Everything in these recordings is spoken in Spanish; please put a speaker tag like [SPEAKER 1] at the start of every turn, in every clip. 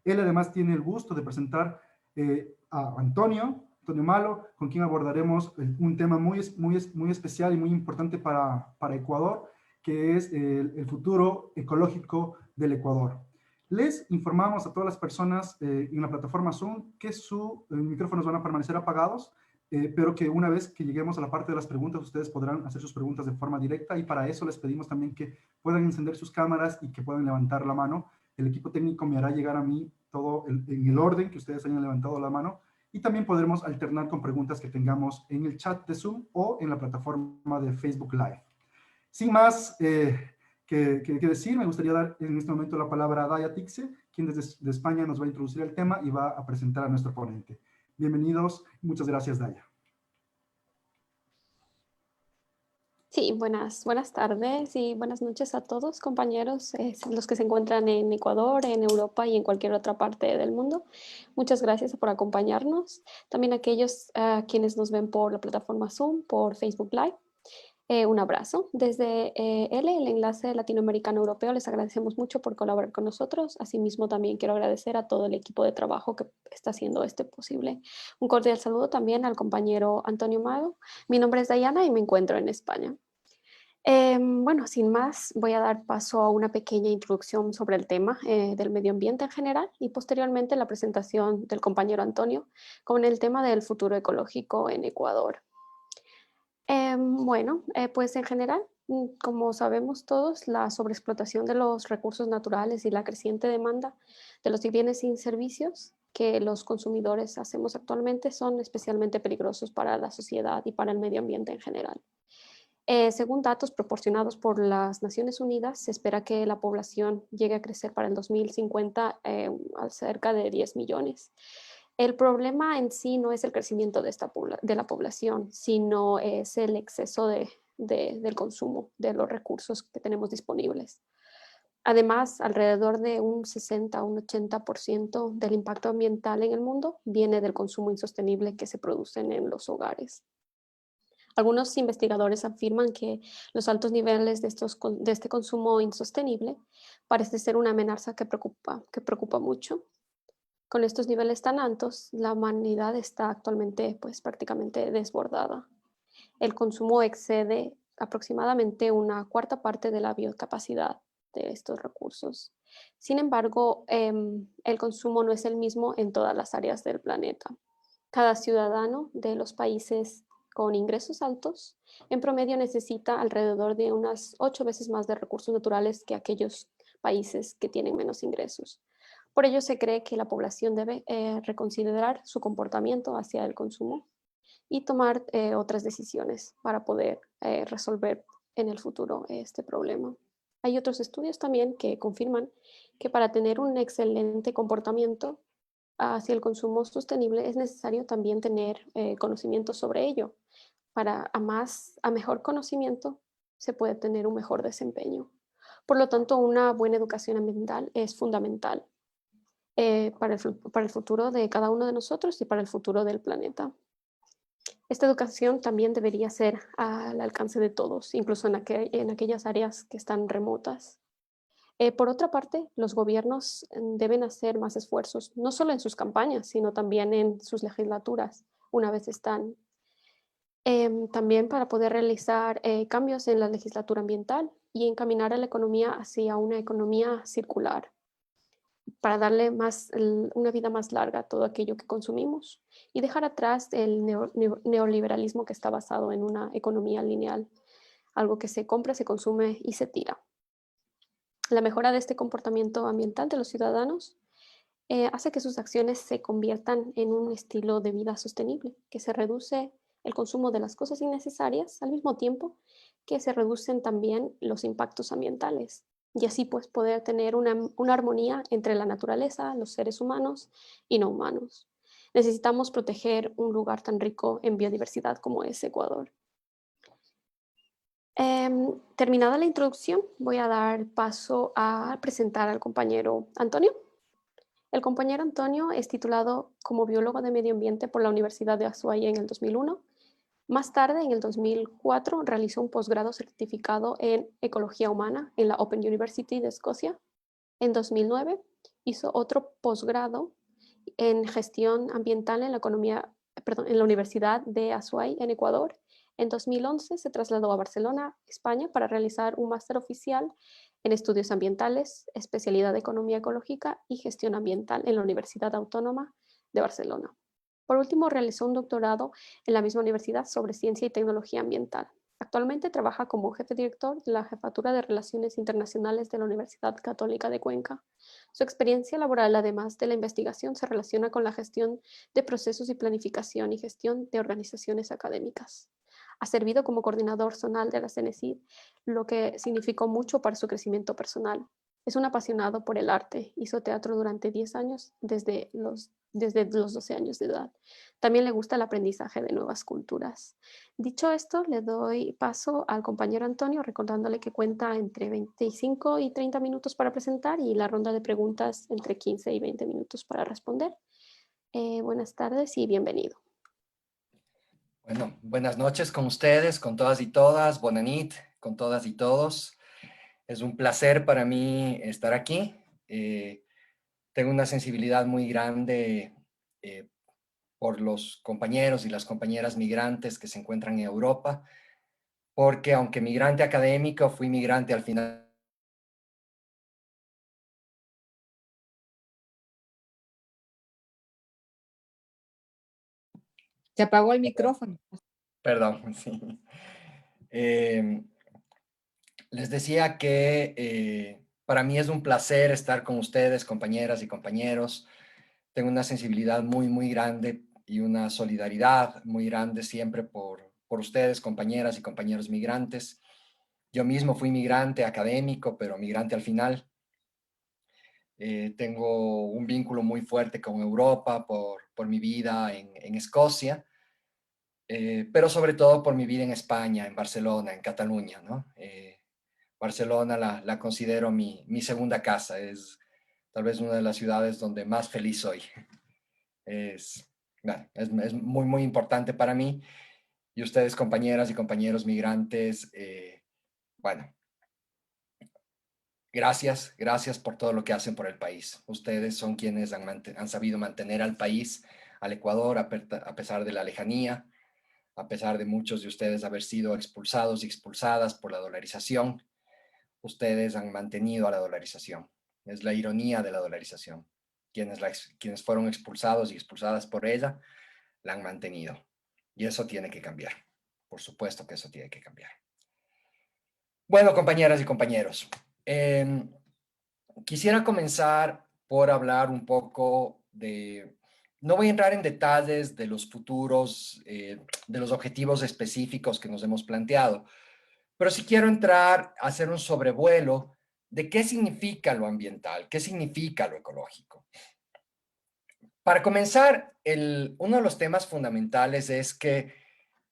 [SPEAKER 1] Él además tiene el gusto de presentar a Antonio Malo, con quien abordaremos un tema muy especial y muy importante para Ecuador, que es el futuro ecológico del Ecuador. Les informamos a todas las personas en la plataforma Zoom que sus micrófonos van a permanecer apagados, pero que una vez que lleguemos a la parte de las preguntas, ustedes podrán hacer sus preguntas de forma directa, y para eso les pedimos también que puedan encender sus cámaras y que puedan levantar la mano. El equipo técnico me hará llegar a mí todo en el orden que ustedes hayan levantado la mano, y también podremos alternar con preguntas que tengamos en el chat de Zoom o en la plataforma de Facebook Live. Sin más que decir, me gustaría dar en este momento la palabra a Daya Tixe, quien desde España nos va a introducir el tema y va a presentar a nuestro ponente. Bienvenidos, muchas gracias, Daya.
[SPEAKER 2] Sí, buenas tardes y buenas noches a todos, compañeros, los que se encuentran en Ecuador, en Europa y en cualquier otra parte del mundo. Muchas gracias por acompañarnos. También a aquellos quienes nos ven por la plataforma Zoom, por Facebook Live. Un abrazo. Desde el enlace latinoamericano europeo, les agradecemos mucho por colaborar con nosotros. Asimismo, también quiero agradecer a todo el equipo de trabajo que está haciendo esto posible. Un cordial saludo también al compañero Antonio Mago. Mi nombre es Dayana y me encuentro en España. Bueno, sin más, voy a dar paso a una pequeña introducción sobre el tema del medio ambiente en general y posteriormente la presentación del compañero Antonio con el tema del futuro ecológico en Ecuador. Bueno, pues en general, como sabemos todos, la sobreexplotación de los recursos naturales y la creciente demanda de los bienes y servicios que los consumidores hacemos actualmente son especialmente peligrosos para la sociedad y para el medio ambiente en general. Según datos proporcionados por las Naciones Unidas, se espera que la población llegue a crecer para el 2050 a cerca de 10 millones. El problema en sí no es el crecimiento de la población, sino es el exceso del consumo de los recursos que tenemos disponibles. Además, alrededor de un 60 o un 80% del impacto ambiental en el mundo viene del consumo insostenible que se produce en los hogares. Algunos investigadores afirman que los altos niveles de este consumo insostenible parece ser una amenaza que preocupa mucho. Con estos niveles tan altos, la humanidad está actualmente pues, prácticamente desbordada. El consumo excede aproximadamente una cuarta parte de la biocapacidad de estos recursos. Sin embargo, el consumo no es el mismo en todas las áreas del planeta. Cada ciudadano de los países con ingresos altos, en promedio necesita alrededor de unas 8 veces más de recursos naturales que aquellos países que tienen menos ingresos. Por ello se cree que la población debe reconsiderar su comportamiento hacia el consumo y tomar otras decisiones para poder resolver en el futuro este problema. Hay otros estudios también que confirman que para tener un excelente comportamiento hacia el consumo sostenible es necesario también tener conocimiento sobre ello. A mejor conocimiento se puede tener un mejor desempeño. Por lo tanto, una buena educación ambiental es fundamental para el futuro de cada uno de nosotros y para el futuro del planeta. Esta educación también debería ser al alcance de todos, incluso en aquellas áreas que están remotas. Por otra parte, los gobiernos deben hacer más esfuerzos, no solo en sus campañas, sino también en sus legislaturas, una vez están. También para poder realizar cambios en la legislatura ambiental y encaminar a la economía hacia una economía circular, para darle una vida más larga a todo aquello que consumimos y dejar atrás el neoliberalismo que está basado en una economía lineal, algo que se compra, se consume y se tira. La mejora de este comportamiento ambiental de los ciudadanos hace que sus acciones se conviertan en un estilo de vida sostenible, que se reduce el consumo de las cosas innecesarias al mismo tiempo que se reducen también los impactos ambientales. Y así pues poder tener una armonía entre la naturaleza, los seres humanos y no humanos. Necesitamos proteger un lugar tan rico en biodiversidad como es Ecuador. Terminada la introducción, voy a dar paso a presentar al compañero Antonio. El compañero Antonio es titulado como biólogo de medio ambiente por la Universidad de Ushuaia en el 2001. Más tarde, en el 2004, realizó un posgrado certificado en ecología humana en la Open University de Escocia. En 2009, Hizo otro posgrado en gestión ambiental en la en la Universidad de Azuay, en Ecuador. En 2011 se trasladó a Barcelona, España, para realizar un máster oficial en estudios ambientales, especialidad de economía ecológica y gestión ambiental en la Universidad Autónoma de Barcelona. Por último, realizó un doctorado en la misma universidad sobre ciencia y tecnología ambiental. Actualmente trabaja como jefe director de la Jefatura de Relaciones Internacionales de la Universidad Católica de Cuenca. Su experiencia laboral, además de la investigación, se relaciona con la gestión de procesos y planificación y gestión de organizaciones académicas. Ha servido como coordinador zonal de la CENESID, lo que significó mucho para su crecimiento personal. Es un apasionado por el arte. Hizo teatro durante 10 años, desde los 12 años de edad. También le gusta el aprendizaje de nuevas culturas. Dicho esto, le doy paso al compañero Antonio, recordándole que cuenta entre 25 y 30 minutos para presentar y la ronda de preguntas entre 15 y 20 minutos para responder. Buenas tardes y bienvenido.
[SPEAKER 3] Bueno, buenas noches con ustedes, con todas y todas. Bona nit, con todas y todos. Es un placer para mí estar aquí. Tengo una sensibilidad muy grande por los compañeros y las compañeras migrantes que se encuentran en Europa, porque aunque migrante académico, fui migrante al final.
[SPEAKER 4] Se apagó el micrófono.
[SPEAKER 3] Perdón, sí. Les decía que para mí es un placer estar con ustedes, compañeras y compañeros. Tengo una sensibilidad muy, muy grande y una solidaridad muy grande siempre por ustedes, compañeras y compañeros migrantes. Yo mismo fui migrante académico, pero migrante al final. Tengo un vínculo muy fuerte con Europa por mi vida en Escocia, pero sobre todo por mi vida en España, en Barcelona, en Cataluña, ¿no? Barcelona la considero mi segunda casa, es tal vez una de las ciudades donde más feliz soy. Bueno, es muy, muy importante para mí. Y ustedes, compañeras y compañeros migrantes, bueno, gracias por todo lo que hacen por el país. Ustedes son quienes han sabido mantener al país, al Ecuador, a pesar de la lejanía, a pesar de muchos de ustedes haber sido expulsados y expulsadas por la dolarización. Ustedes han mantenido a la dolarización. Es la ironía de la dolarización. Quienes fueron expulsados y expulsadas por ella, la han mantenido. Y eso tiene que cambiar. Por supuesto que eso tiene que cambiar. Bueno, compañeras y compañeros, quisiera comenzar por hablar un poco de... No voy a entrar en detalles de los futuros, de los objetivos específicos que nos hemos planteado, pero sí quiero entrar a hacer un sobrevuelo de qué significa lo ambiental, qué significa lo ecológico. Para comenzar, uno de los temas fundamentales es que,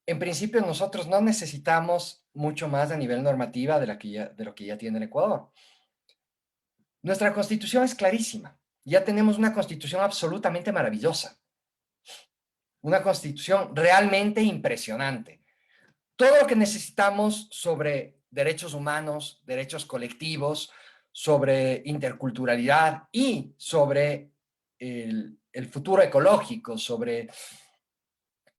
[SPEAKER 3] en principio, nosotros no necesitamos mucho más a nivel normativa de lo que ya tiene el Ecuador. Nuestra Constitución es clarísima. Ya tenemos una Constitución absolutamente maravillosa. Una Constitución realmente impresionante. Todo lo que necesitamos sobre derechos humanos, derechos colectivos, sobre interculturalidad y sobre el futuro ecológico, sobre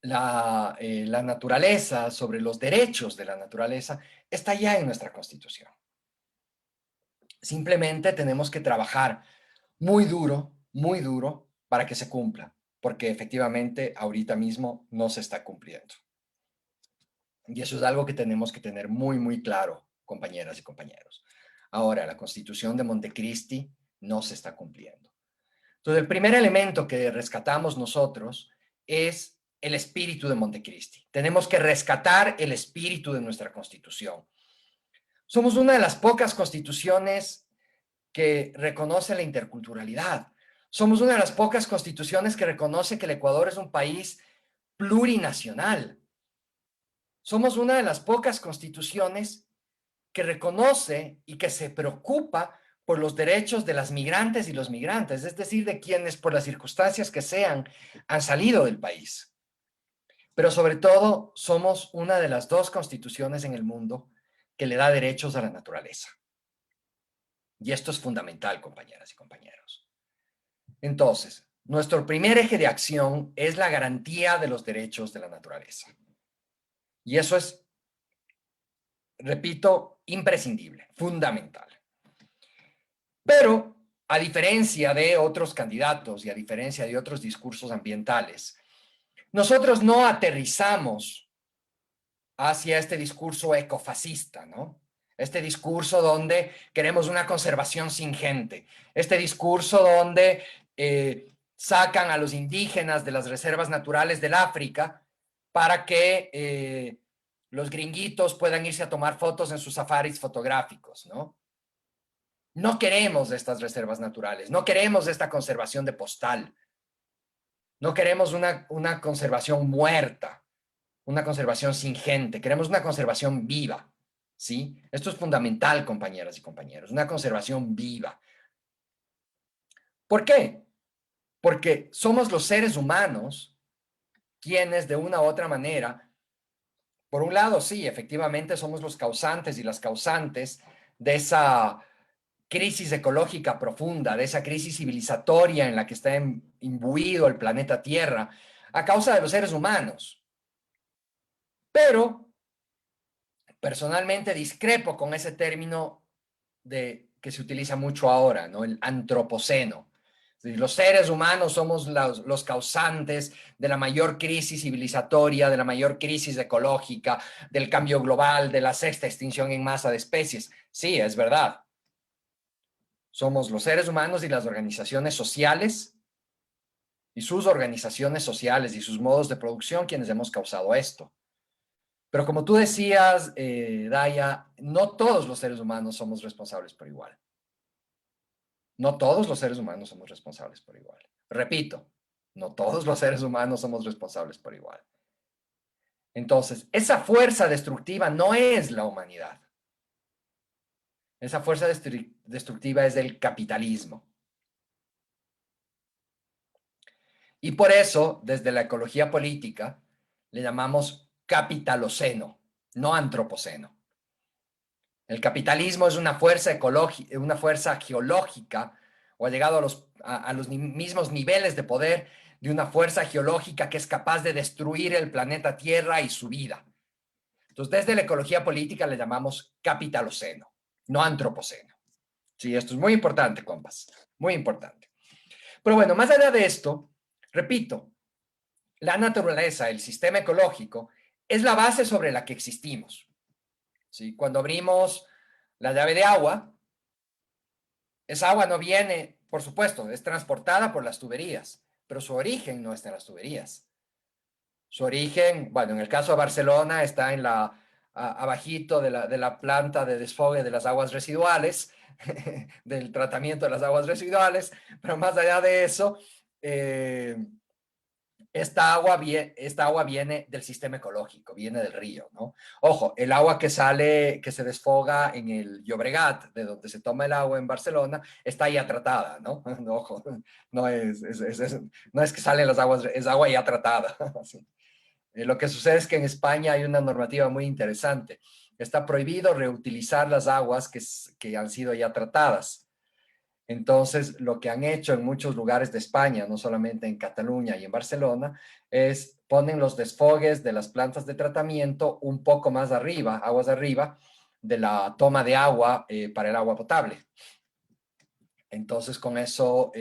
[SPEAKER 3] la naturaleza, sobre los derechos de la naturaleza, está ya en nuestra Constitución. Simplemente tenemos que trabajar muy duro para que se cumpla, porque efectivamente ahorita mismo no se está cumpliendo. Y eso es algo que tenemos que tener muy, muy claro, compañeras y compañeros. Ahora, la Constitución de Montecristi no se está cumpliendo. Entonces, el primer elemento que rescatamos nosotros es el espíritu de Montecristi. Tenemos que rescatar el espíritu de nuestra Constitución. Somos una de las pocas constituciones que reconoce la interculturalidad. Somos una de las pocas constituciones que reconoce que el Ecuador es un país plurinacional. Somos una de las pocas constituciones que reconoce y que se preocupa por los derechos de las migrantes y los migrantes, es decir, de quienes por las circunstancias que sean han salido del país. Pero sobre todo somos una de las dos constituciones en el mundo que le da derechos a la naturaleza. Y esto es fundamental, compañeras y compañeros. Entonces, nuestro primer eje de acción es la garantía de los derechos de la naturaleza. Y eso es, repito, imprescindible, fundamental. Pero, a diferencia de otros candidatos y a diferencia de otros discursos ambientales, nosotros no aterrizamos hacia este discurso ecofascista, ¿no? Este discurso donde queremos una conservación sin gente, este discurso donde sacan a los indígenas de las reservas naturales del África para que los gringuitos puedan irse a tomar fotos en sus safaris fotográficos, ¿no? No queremos estas reservas naturales, no queremos esta conservación de postal, no queremos una conservación muerta, una conservación sin gente, queremos una conservación viva, ¿sí? Esto es fundamental, compañeras y compañeros, una conservación viva. ¿Por qué? Porque somos los seres humanos quienes de una u otra manera, por un lado, sí, efectivamente somos los causantes y las causantes de esa crisis ecológica profunda, de esa crisis civilizatoria en la que está imbuido el planeta Tierra, a causa de los seres humanos. Pero, personalmente discrepo con ese término que se utiliza mucho ahora, ¿no? El antropoceno. Los seres humanos somos los causantes de la mayor crisis civilizatoria, de la mayor crisis ecológica, del cambio global, de la sexta extinción en masa de especies. Sí, es verdad. Somos los seres humanos y las organizaciones sociales y sus organizaciones sociales y sus modos de producción quienes hemos causado esto. Pero como tú decías, Daya, no todos los seres humanos somos responsables por igual. No todos los seres humanos somos responsables por igual. Repito, no todos los seres humanos somos responsables por igual. Entonces, esa fuerza destructiva no es la humanidad. Esa fuerza destructiva es el capitalismo. Y por eso, desde la ecología política, le llamamos capitaloceno, no antropoceno. El capitalismo es una fuerza geológica, o ha llegado a los mismos niveles de poder de una fuerza geológica que es capaz de destruir el planeta Tierra y su vida. Entonces, desde la ecología política le llamamos capitaloceno, no antropoceno. Sí, esto es muy importante, compas, muy importante. Pero bueno, más allá de esto, repito, la naturaleza, el sistema ecológico, es la base sobre la que existimos. ¿Sí? Cuando abrimos la llave de agua, esa agua no viene, por supuesto, es transportada por las tuberías, pero su origen no está en las tuberías. Su origen, bueno, en el caso de Barcelona, está en abajito de la planta de desfogue de las aguas residuales, del tratamiento de las aguas residuales, pero más allá de eso, esta agua viene del sistema ecológico, viene del río, ¿no? Ojo, el agua que se desfoga en el Llobregat, de donde se toma el agua en Barcelona, está ya tratada, ¿no? Ojo, no es que salen las aguas, es agua ya tratada. Sí. Lo que sucede es que en España hay una normativa muy interesante. Está prohibido reutilizar las aguas que han sido ya tratadas. Entonces, lo que han hecho en muchos lugares de España, no solamente en Cataluña y en Barcelona, es ponen los desfogues de las plantas de tratamiento un poco más arriba, aguas arriba, de la toma de agua para el agua potable. Entonces, con eso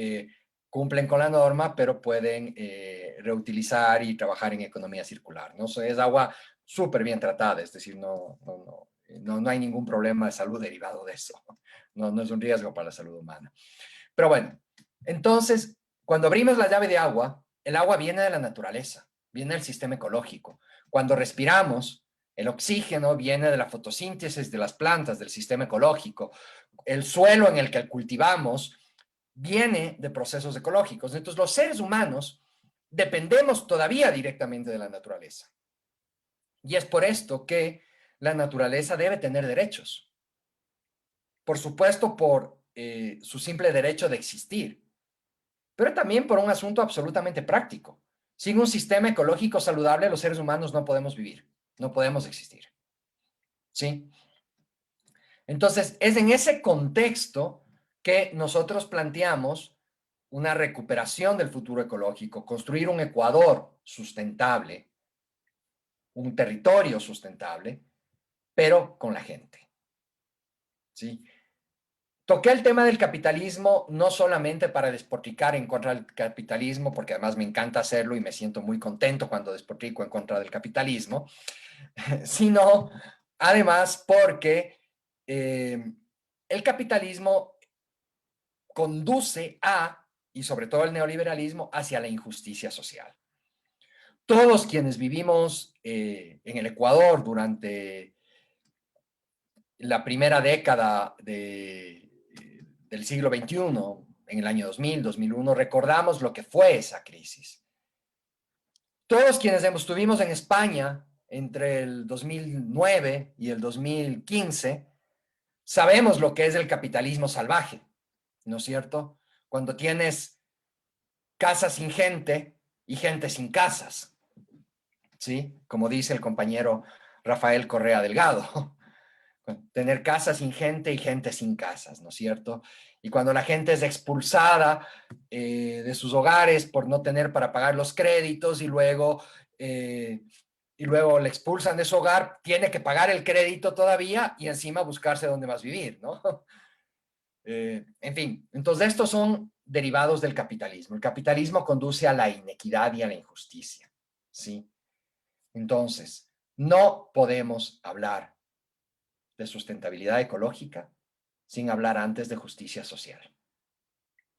[SPEAKER 3] cumplen con la norma, pero pueden reutilizar y trabajar en economía circular, ¿no? Es agua súper bien tratada, es decir, no hay ningún problema de salud derivado de eso. No es un riesgo para la salud humana. Pero bueno, entonces, cuando abrimos la llave de agua, el agua viene de la naturaleza, viene del sistema ecológico. Cuando respiramos, el oxígeno viene de la fotosíntesis de las plantas, del sistema ecológico. El suelo en el que cultivamos viene de procesos ecológicos. Entonces, los seres humanos dependemos todavía directamente de la naturaleza. Y es por esto que la naturaleza debe tener derechos. Por supuesto, por su simple derecho de existir, pero también por un asunto absolutamente práctico. Sin un sistema ecológico saludable, los seres humanos no podemos vivir, no podemos existir. ¿Sí? Entonces, es en ese contexto que nosotros planteamos una recuperación del futuro ecológico, construir un Ecuador sustentable, un territorio sustentable, pero con la gente. ¿Sí? Toqué el tema del capitalismo no solamente para despotricar en contra del capitalismo, porque además me encanta hacerlo y me siento muy contento cuando despotrico en contra del capitalismo, sino además porque el capitalismo conduce a, y sobre todo el neoliberalismo, hacia la injusticia social. Todos quienes vivimos en el Ecuador durante la primera década del siglo XXI, en el año 2000, 2001, recordamos lo que fue esa crisis. Todos quienes estuvimos en España entre el 2009 y el 2015, sabemos lo que es el capitalismo salvaje, ¿no es cierto? Cuando tienes casas sin gente y gente sin casas, ¿sí? Como dice el compañero Rafael Correa Delgado. Tener casas sin gente y gente sin casas, ¿no es cierto? Y cuando la gente es expulsada de sus hogares por no tener para pagar los créditos y luego le expulsan de su hogar, tiene que pagar el crédito todavía y encima buscarse dónde más vivir, ¿no? En fin, entonces estos son derivados del capitalismo. El capitalismo conduce a la inequidad y a la injusticia, ¿sí? Entonces, no podemos hablar de sustentabilidad ecológica sin hablar antes de justicia social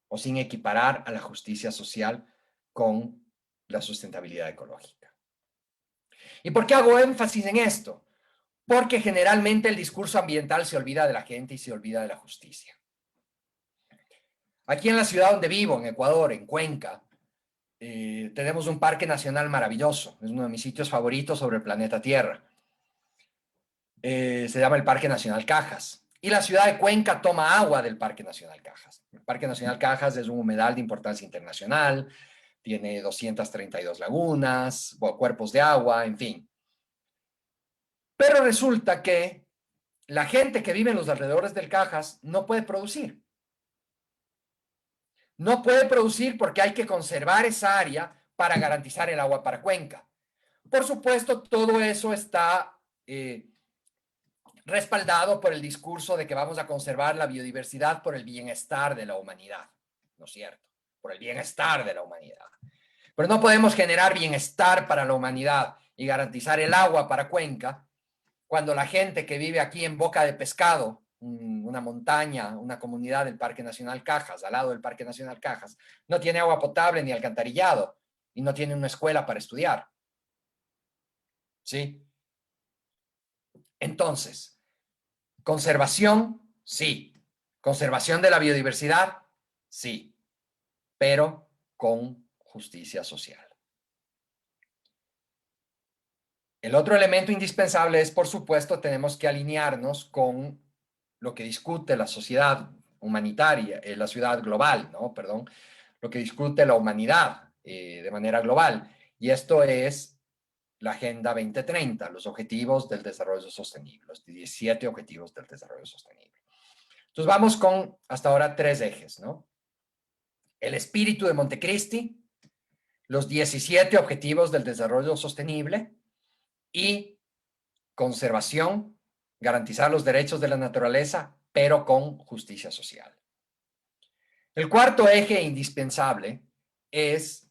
[SPEAKER 3] o sin equiparar a la justicia social con la sustentabilidad ecológica. ¿Y por qué hago énfasis en esto? Porque generalmente el discurso ambiental se olvida de la gente y se olvida de la justicia. Aquí en la ciudad donde vivo, en Ecuador, en Cuenca, tenemos un parque nacional maravilloso. Es uno de mis sitios favoritos sobre el planeta Tierra. Se llama el Parque Nacional Cajas. Y la ciudad de Cuenca toma agua del Parque Nacional Cajas. El Parque Nacional Cajas es un humedal de importancia internacional, tiene 232 lagunas, cuerpos de agua, en fin. Pero resulta que la gente que vive en los alrededores del Cajas no puede producir. No puede producir porque hay que conservar esa área para garantizar el agua para Cuenca. Por supuesto, todo eso está respaldado por el discurso de que vamos a conservar la biodiversidad por el bienestar de la humanidad, ¿no es cierto? Por el bienestar de la humanidad. Pero no podemos generar bienestar para la humanidad y garantizar el agua para Cuenca cuando la gente que vive aquí en Boca de Pescado, una montaña, una comunidad del Parque Nacional Cajas, al lado del Parque Nacional Cajas, no tiene agua potable ni alcantarillado y no tiene una escuela para estudiar. ¿Sí? Entonces, conservación, sí. Conservación de la biodiversidad, sí. Pero con justicia social. El otro elemento indispensable es, por supuesto, tenemos que alinearnos con lo que discute la sociedad humanitaria, la ciudad global, ¿no? Perdón, lo que discute la humanidad de manera global. Y esto es la Agenda 2030, los Objetivos del Desarrollo Sostenible, los 17 Objetivos del Desarrollo Sostenible. Entonces vamos con, hasta ahora, 3 ejes, ¿no? El espíritu de Montecristi, los 17 Objetivos del Desarrollo Sostenible y conservación, garantizar los derechos de la naturaleza, pero con justicia social. El cuarto eje indispensable es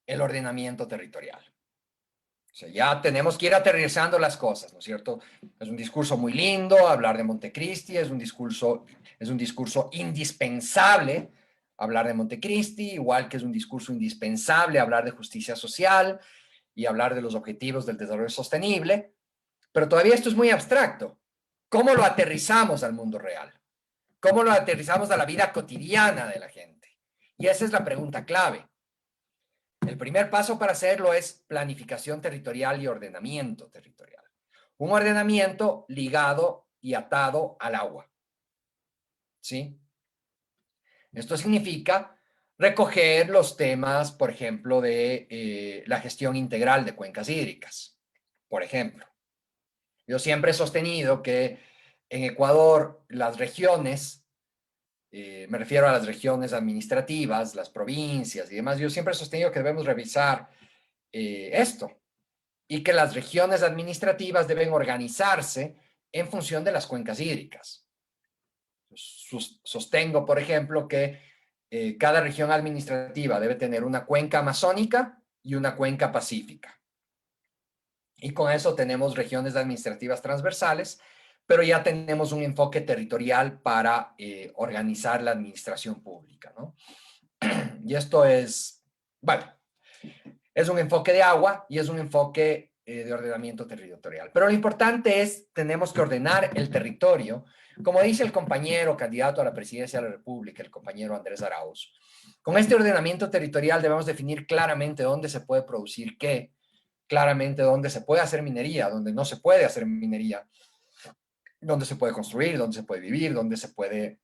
[SPEAKER 3] el ordenamiento territorial. O sea, ya tenemos que ir aterrizando las cosas, ¿no es cierto? Es un discurso muy lindo hablar de Montecristi, es un discurso indispensable hablar de Montecristi, igual que es un discurso indispensable hablar de justicia social y hablar de los objetivos del desarrollo sostenible, pero todavía esto es muy abstracto. ¿Cómo lo aterrizamos al mundo real? ¿Cómo lo aterrizamos a la vida cotidiana de la gente? Y esa es la pregunta clave. El primer paso para hacerlo es planificación territorial y ordenamiento territorial. Un ordenamiento ligado y atado al agua. ¿Sí? Esto significa recoger los temas, por ejemplo, de la gestión integral de cuencas hídricas. Por ejemplo, yo siempre he sostenido que en Ecuador las regiones me refiero a las regiones administrativas, las provincias y demás, yo siempre he sostenido que debemos revisar esto y que las regiones administrativas deben organizarse en función de las cuencas hídricas. Sostengo, por ejemplo, que cada región administrativa debe tener una cuenca amazónica y una cuenca pacífica. Y con eso tenemos regiones administrativas transversales, pero ya tenemos un enfoque territorial para organizar la administración pública, ¿no? Y esto es, bueno, es un enfoque de agua y es un enfoque de ordenamiento territorial. Pero lo importante es, tenemos que ordenar el territorio, como dice el compañero candidato a la presidencia de la República, el compañero Andrés Arauz. Con este ordenamiento territorial debemos definir claramente dónde se puede producir qué, claramente dónde se puede hacer minería, dónde no se puede hacer minería, dónde se puede construir, dónde se puede vivir, dónde se puede...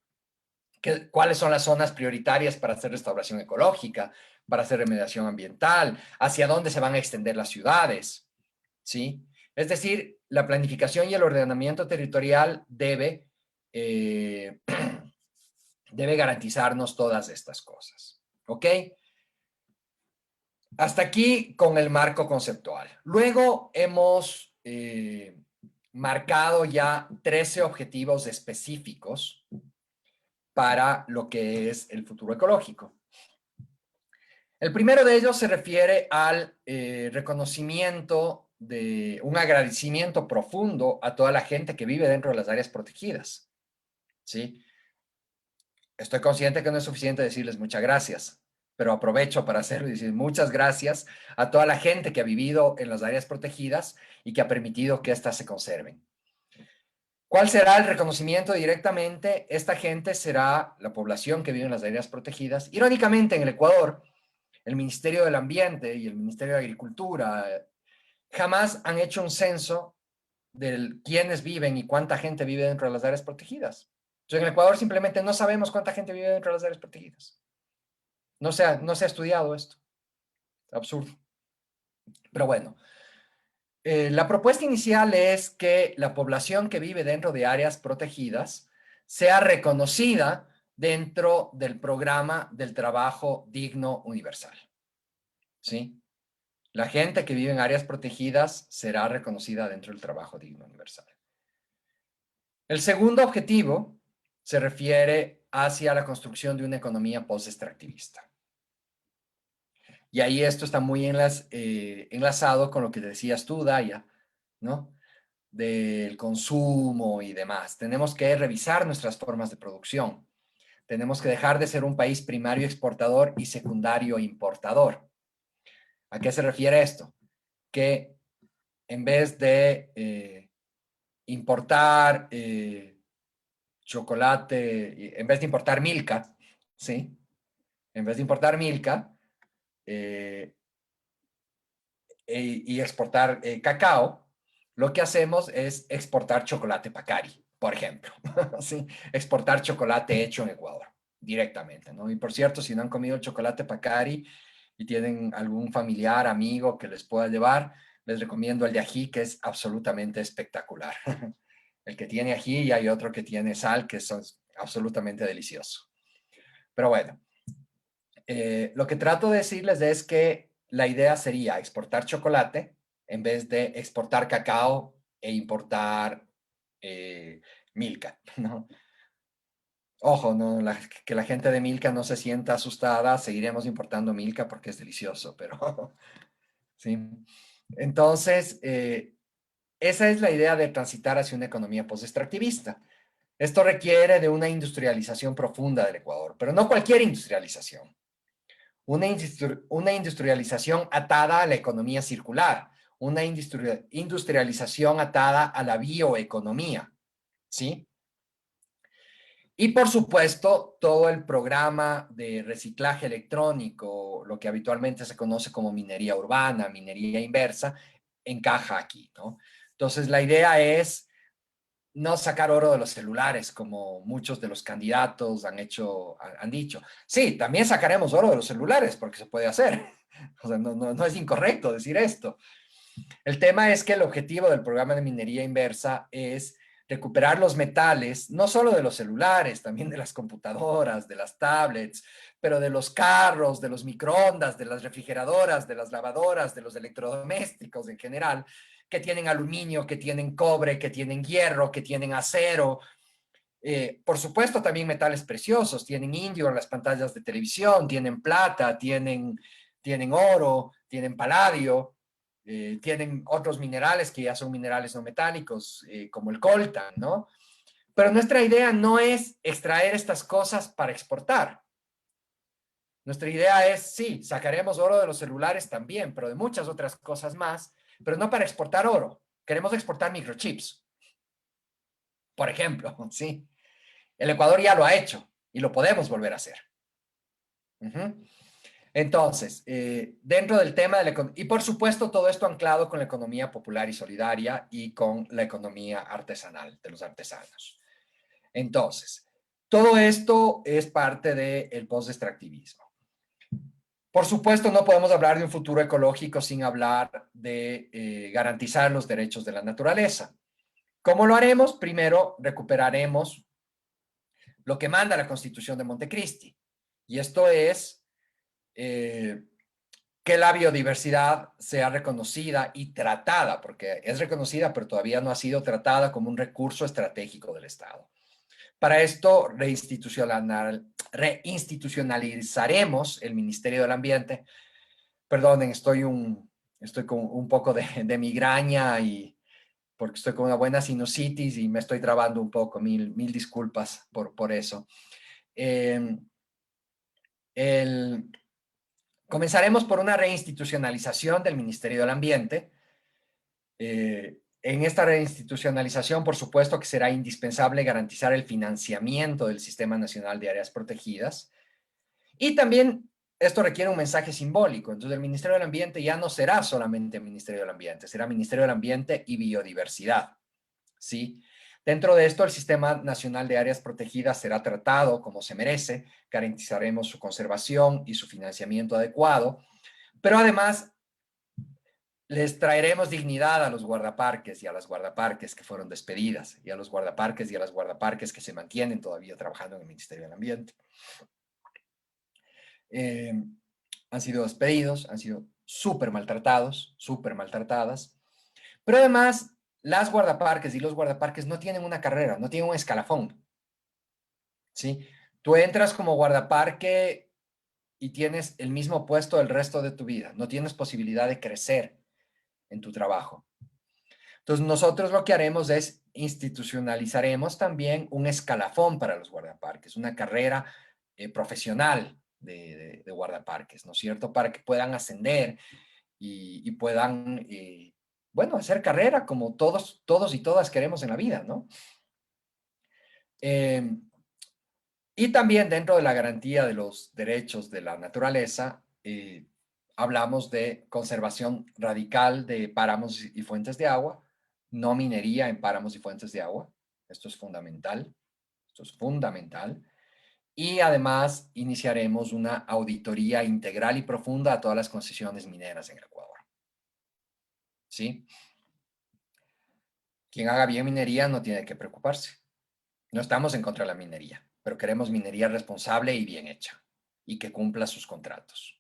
[SPEAKER 3] cuáles son las zonas prioritarias para hacer restauración ecológica, para hacer remediación ambiental, hacia dónde se van a extender las ciudades, ¿sí? Es decir, la planificación y el ordenamiento territorial debe garantizarnos todas estas cosas, ¿ok? Hasta aquí con el marco conceptual. Luego hemos marcado ya 13 objetivos específicos para lo que es el futuro ecológico. El primero de ellos se refiere al reconocimiento de un agradecimiento profundo a toda la gente que vive dentro de las áreas protegidas, ¿sí? Estoy consciente que no es suficiente decirles muchas gracias, pero aprovecho para hacerlo y decir muchas gracias a toda la gente que ha vivido en las áreas protegidas y que ha permitido que éstas se conserven. ¿Cuál será el reconocimiento directamente? Esta gente será la población que vive en las áreas protegidas. Irónicamente, en el Ecuador, el Ministerio del Ambiente y el Ministerio de Agricultura jamás han hecho un censo de quiénes viven y cuánta gente vive dentro de las áreas protegidas. Entonces, en el Ecuador simplemente no sabemos cuánta gente vive dentro de las áreas protegidas. No se ha estudiado esto. Absurdo. Pero bueno, la propuesta inicial es que la población que vive dentro de áreas protegidas sea reconocida dentro del programa del trabajo digno universal. ¿Sí? La gente que vive en áreas protegidas será reconocida dentro del trabajo digno universal. El segundo objetivo se refiere hacia la construcción de una economía post-extractivista. Y ahí esto está muy enlazado con lo que decías tú, Daya, ¿no? Del consumo y demás. Tenemos que revisar nuestras formas de producción. Tenemos que dejar de ser un país primario exportador y secundario importador. ¿A qué se refiere esto? Que en vez de importar chocolate, en vez de importar Milka, ¿sí? En vez de importar Milka y exportar cacao, lo que hacemos es exportar chocolate Pacari, por ejemplo, ¿sí? Exportar chocolate hecho en Ecuador, directamente, ¿no? Y por cierto, si no han comido chocolate Pacari y tienen algún familiar, amigo que les pueda llevar, les recomiendo el de ají, que es absolutamente espectacular. El que tiene ají y hay otro que tiene sal, que son absolutamente deliciosos. Pero bueno, lo que trato de decirles es que la idea sería exportar chocolate en vez de exportar cacao e importar Milka, ¿no? Ojo, no, que la gente de Milka no se sienta asustada, seguiremos importando Milka porque es delicioso, pero sí. Entonces, esa es la idea de transitar hacia una economía post-extractivista. Esto requiere de una industrialización profunda del Ecuador, pero no cualquier industrialización. Una industrialización atada a la economía circular, una industrialización atada a la bioeconomía, ¿sí? Y por supuesto, todo el programa de reciclaje electrónico, lo que habitualmente se conoce como minería urbana, minería inversa, encaja aquí, ¿no? Entonces, la idea es no sacar oro de los celulares, como muchos de los candidatos han dicho. Sí, también sacaremos oro de los celulares, porque se puede hacer. O sea, no es incorrecto decir esto. El tema es que el objetivo del programa de minería inversa es recuperar los metales, no solo de los celulares, también de las computadoras, de las tablets, pero de los carros, de los microondas, de las refrigeradoras, de las lavadoras, de los electrodomésticos en general, que tienen aluminio, que tienen cobre, que tienen hierro, que tienen acero. Por supuesto, también metales preciosos, tienen indio en las pantallas de televisión, tienen plata, tienen oro, tienen paladio, tienen otros minerales que ya son minerales no metálicos, como el coltan, ¿no? Pero nuestra idea no es extraer estas cosas para exportar. Nuestra idea es, sí, sacaremos oro de los celulares también, pero de muchas otras cosas más, pero no para exportar oro. Queremos exportar microchips, por ejemplo, ¿sí? El Ecuador ya lo ha hecho y lo podemos volver a hacer. Entonces, dentro del tema de la economía, y por supuesto todo esto anclado con la economía popular y solidaria y con la economía artesanal de los artesanos. Entonces, todo esto es parte del post-extractivismo. Por supuesto, no podemos hablar de un futuro ecológico sin hablar de garantizar los derechos de la naturaleza. ¿Cómo lo haremos? Primero, recuperaremos lo que manda la Constitución de Montecristi. Y esto es que la biodiversidad sea reconocida y tratada, porque es reconocida, pero todavía no ha sido tratada como un recurso estratégico del Estado. Para esto, reinstitucionalizaremos el Ministerio del Ambiente. Perdonen, estoy con un poco de migraña y porque estoy con una buena sinusitis y me estoy trabando un poco. Mil disculpas por eso. Comenzaremos por una reinstitucionalización del Ministerio del Ambiente. En esta reinstitucionalización, por supuesto que será indispensable garantizar el financiamiento del Sistema Nacional de Áreas Protegidas. Y también esto requiere un mensaje simbólico. Entonces el Ministerio del Ambiente ya no será solamente Ministerio del Ambiente, será Ministerio del Ambiente y Biodiversidad, ¿sí? Dentro de esto, el Sistema Nacional de Áreas Protegidas será tratado como se merece, garantizaremos su conservación y su financiamiento adecuado, pero además les traeremos dignidad a los guardaparques y a las guardaparques que fueron despedidas, y a los guardaparques y a las guardaparques que se mantienen todavía trabajando en el Ministerio del Ambiente. Han sido despedidos, han sido súper maltratados, súper maltratadas, pero además las guardaparques y los guardaparques no tienen una carrera, no tienen un escalafón, ¿sí? Tú entras como guardaparque y tienes el mismo puesto el resto de tu vida, no tienes posibilidad de crecer en tu trabajo. Entonces nosotros lo que haremos es institucionalizaremos también un escalafón para los guardaparques, una carrera profesional de guardaparques, ¿no es cierto? Para que puedan ascender y puedan, bueno, hacer carrera como todos y todas queremos en la vida, ¿no? Y también dentro de la garantía de los derechos de la naturaleza, hablamos de conservación radical de páramos y fuentes de agua, no minería en páramos y fuentes de agua. Esto es fundamental. Esto es fundamental. Y además iniciaremos una auditoría integral y profunda a todas las concesiones mineras en el Ecuador. ¿Sí? Quien haga bien minería no tiene que preocuparse. No estamos en contra de la minería, pero queremos minería responsable y bien hecha y que cumpla sus contratos.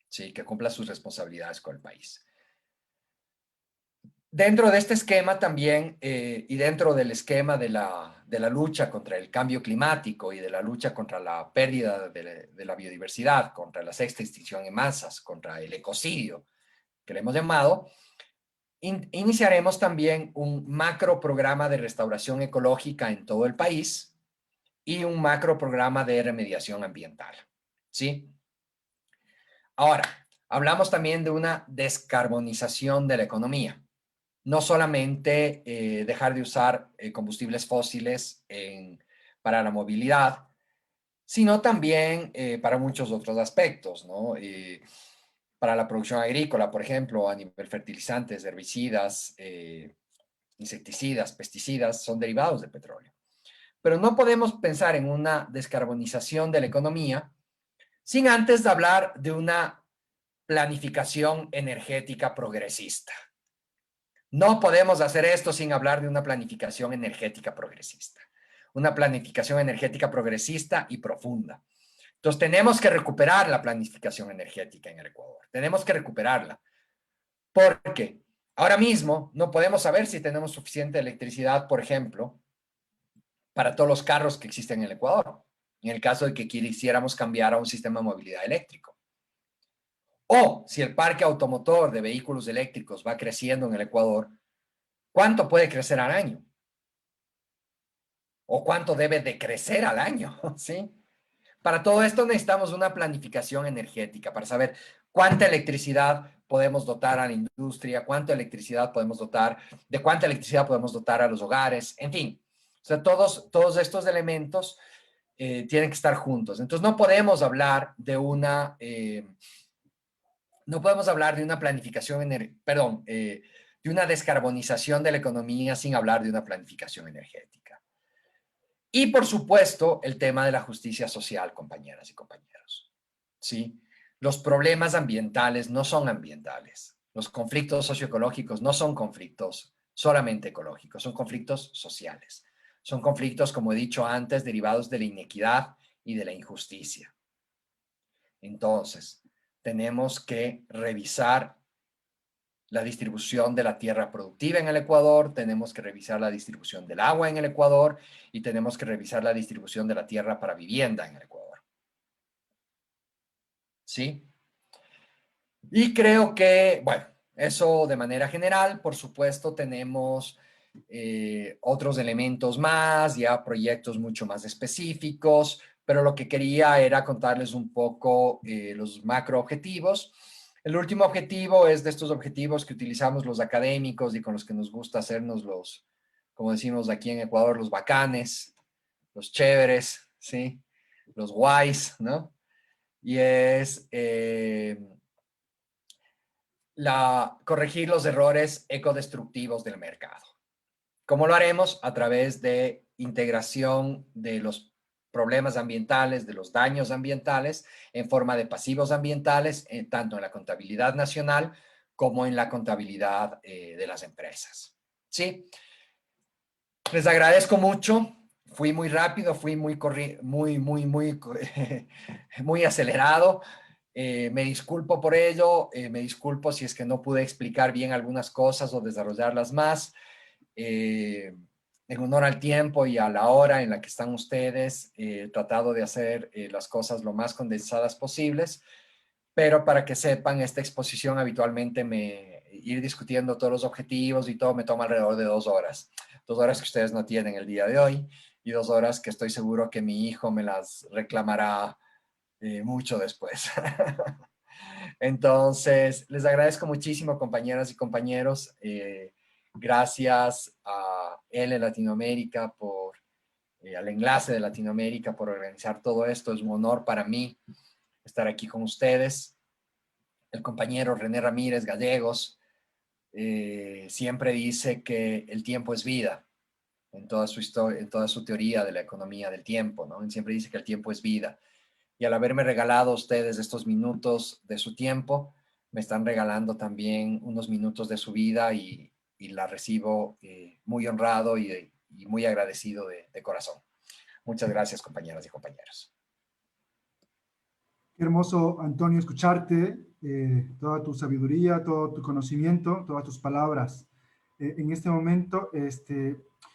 [SPEAKER 3] Sí, que cumpla sus responsabilidades con el país. Dentro de este esquema también, y dentro del esquema de la lucha contra el cambio climático y de la lucha contra la pérdida de la biodiversidad, contra la sexta extinción en masas, contra el ecocidio, que le hemos llamado, iniciaremos también un macro programa de restauración ecológica en todo el país y un macro programa de remediación ambiental. ¿Sí? Ahora, hablamos también de una descarbonización de la economía. No solamente dejar de usar combustibles fósiles para la movilidad, sino también para muchos otros aspectos, ¿no? Para la producción agrícola, por ejemplo, a nivel fertilizantes, herbicidas, insecticidas, pesticidas, son derivados del petróleo. Pero no podemos pensar en una descarbonización de la economía sin antes de hablar de una planificación energética progresista. No podemos hacer esto sin hablar de una planificación energética progresista. Una planificación energética progresista y profunda. Entonces, tenemos que recuperar la planificación energética en el Ecuador. Tenemos que recuperarla. Porque ahora mismo no podemos saber si tenemos suficiente electricidad, por ejemplo, para todos los carros que existen en el Ecuador, en el caso de que quisiéramos cambiar a un sistema de movilidad eléctrico. O si el parque automotor de vehículos eléctricos va creciendo en el Ecuador, ¿cuánto puede crecer al año? ¿O cuánto debe de crecer al año? ¿Sí? Para todo esto necesitamos una planificación energética para saber cuánta electricidad podemos dotar a la industria, cuánta electricidad podemos dotar, de cuánta electricidad podemos dotar a los hogares, en fin. O sea, todos estos elementos tienen que estar juntos. Entonces, no podemos hablar de una planificación, de una descarbonización de la economía sin hablar de una planificación energética. Y, por supuesto, el tema de la justicia social, compañeras y compañeros. ¿Sí? Los problemas ambientales no son ambientales. Los conflictos socioecológicos no son conflictos solamente ecológicos, son conflictos sociales. Son conflictos, como he dicho antes, derivados de la inequidad y de la injusticia. Entonces, tenemos que revisar la distribución de la tierra productiva en el Ecuador, tenemos que revisar la distribución del agua en el Ecuador y tenemos que revisar la distribución de la tierra para vivienda en el Ecuador. ¿Sí? Y creo que, bueno, eso de manera general. Por supuesto, tenemos otros elementos más, ya proyectos mucho más específicos, pero lo que quería era contarles un poco los macro objetivos. El último objetivo es de estos objetivos que utilizamos los académicos y con los que nos gusta hacernos los, como decimos aquí en Ecuador, los bacanes, los chéveres, ¿sí? Los guays, ¿no? Y es corregir los errores ecodestructivos del mercado. ¿Cómo lo haremos? A través de integración de los problemas ambientales, de los daños ambientales, en forma de pasivos ambientales, tanto en la contabilidad nacional como en la contabilidad de las empresas. ¿Sí? Les agradezco mucho. Fui muy rápido, fui muy acelerado. Me disculpo por ello. Me disculpo si es que no pude explicar bien algunas cosas o desarrollarlas más. En honor al tiempo y a la hora en la que están ustedes, tratado de hacer las cosas lo más condensadas posibles, pero para que sepan, esta exposición habitualmente ir discutiendo todos los objetivos y todo me toma alrededor de 2 horas. 2 horas que ustedes no tienen el día de hoy y 2 horas que estoy seguro que mi hijo me las reclamará mucho después. Entonces, les agradezco muchísimo, compañeras y compañeros. Gracias a L Latinoamérica al Enlace de Latinoamérica por organizar todo esto. Es un honor para mí estar aquí con ustedes. El compañero René Ramírez Gallegos siempre dice que el tiempo es vida en toda su historia, en toda su teoría de la economía del tiempo, ¿no? Él siempre dice que el tiempo es vida. Y al haberme regalado a ustedes estos minutos de su tiempo, me están regalando también unos minutos de su vida y la recibo muy honrado y muy agradecido de corazón. Muchas gracias, compañeras y compañeros.
[SPEAKER 1] Qué hermoso, Antonio, escucharte, toda tu sabiduría, todo tu conocimiento, todas tus palabras. En este momento,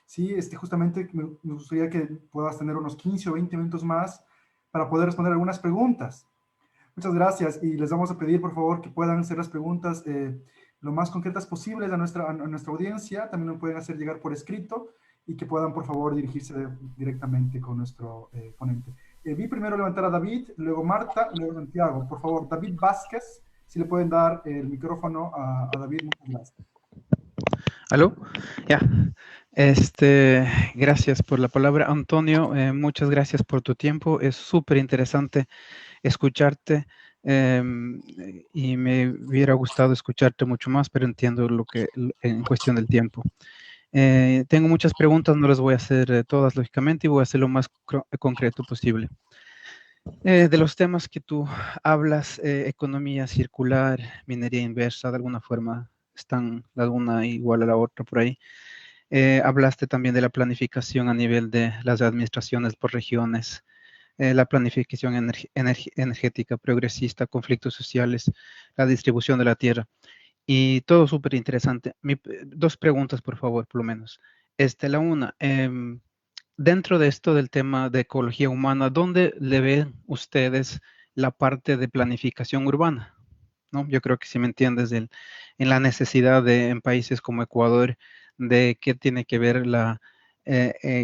[SPEAKER 1] sí, justamente me gustaría que puedas tener unos 15 o 20 minutos más para poder responder algunas preguntas. Muchas gracias y les vamos a pedir, por favor, que puedan hacer las preguntas lo más concretas posibles a nuestra audiencia. También lo pueden hacer llegar por escrito y que puedan, por favor, dirigirse directamente con nuestro ponente. Vi primero levantar a David, luego Marta, luego Santiago. Por favor, David Vázquez, si le pueden dar el micrófono a David, muchas gracias.
[SPEAKER 5] ¿Aló? Ya. Gracias por la palabra, Antonio. Muchas gracias por tu tiempo. Es súper interesante escucharte y me hubiera gustado escucharte mucho más, pero entiendo lo que en cuestión del tiempo. Tengo muchas preguntas, no las voy a hacer todas, lógicamente, y voy a hacer lo más concreto posible. De los temas que tú hablas, economía circular, minería inversa, de alguna forma están la una igual a la otra por ahí. Hablaste también de la planificación a nivel de las administraciones por regiones, la planificación energética progresista, conflictos sociales, la distribución de la tierra. Y todo súper interesante. Dos preguntas, por favor, por lo menos. La una, dentro de esto del tema de ecología humana, ¿dónde le ven ustedes la parte de planificación urbana? ¿No? Yo creo que si me entiendes en la necesidad en países como Ecuador de qué tiene que ver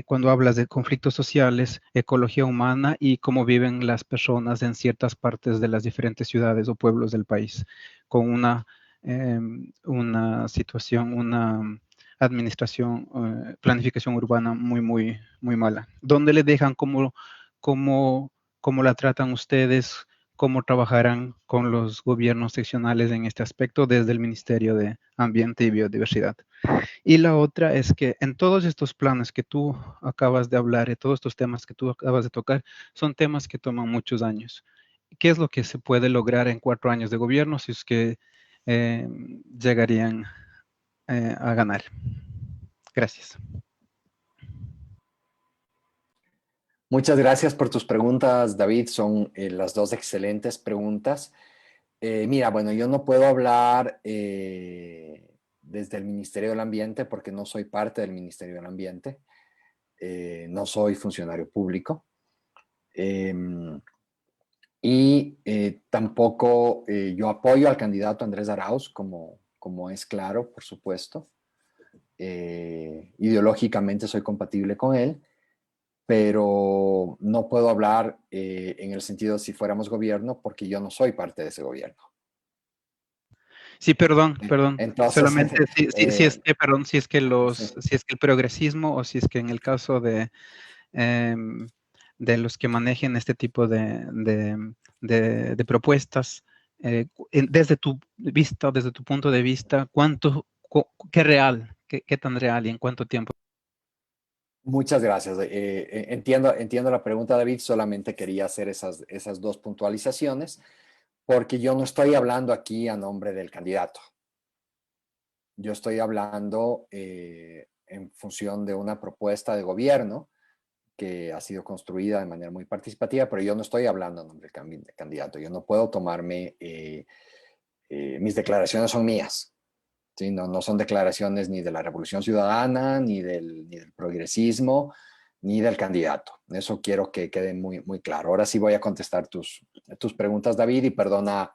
[SPEAKER 5] cuando hablas de conflictos sociales, ecología humana y cómo viven las personas en ciertas partes de las diferentes ciudades o pueblos del país, con una situación, una administración, planificación urbana muy mala. ¿Dónde le dejan cómo la tratan ustedes? ¿Cómo trabajarán con los gobiernos seccionales en este aspecto desde el Ministerio de Ambiente y Biodiversidad? Y la otra es que en todos estos planes que tú acabas de hablar y todos estos temas que tú acabas de tocar, son temas que toman muchos años. ¿Qué es lo que se puede lograr en 4 años de gobierno si es que llegarían a ganar? Gracias.
[SPEAKER 3] Muchas gracias por tus preguntas, David. Son las dos excelentes preguntas. Mira, bueno, yo no puedo hablar desde el Ministerio del Ambiente porque no soy parte del Ministerio del Ambiente. No soy funcionario público. Tampoco yo apoyo al candidato Andrés Arauz, como es claro, por supuesto. Ideológicamente soy compatible con él, pero no puedo hablar en el sentido si fuéramos gobierno porque yo no soy parte de ese gobierno.
[SPEAKER 5] Sí, perdón.
[SPEAKER 3] Entonces,
[SPEAKER 5] Solamente si es que, perdón, si es que
[SPEAKER 3] sí.
[SPEAKER 5] si es que el progresismo o si es que en el caso de los que manejen este tipo de propuestas, desde tu vista, desde tu punto de vista, qué tan real y en cuánto tiempo?
[SPEAKER 3] Muchas gracias. Entiendo la pregunta, David. Solamente quería hacer esas dos puntualizaciones porque yo no estoy hablando aquí a nombre del candidato. Yo estoy hablando en función de una propuesta de gobierno que ha sido construida de manera muy participativa, pero yo no estoy hablando a nombre del candidato. Yo no puedo tomarme, mis declaraciones son mías. ¿Sí? No son declaraciones ni de la Revolución Ciudadana, ni del progresismo, ni del candidato. Eso quiero que quede muy claro. Ahora sí voy a contestar tus preguntas, David, y perdona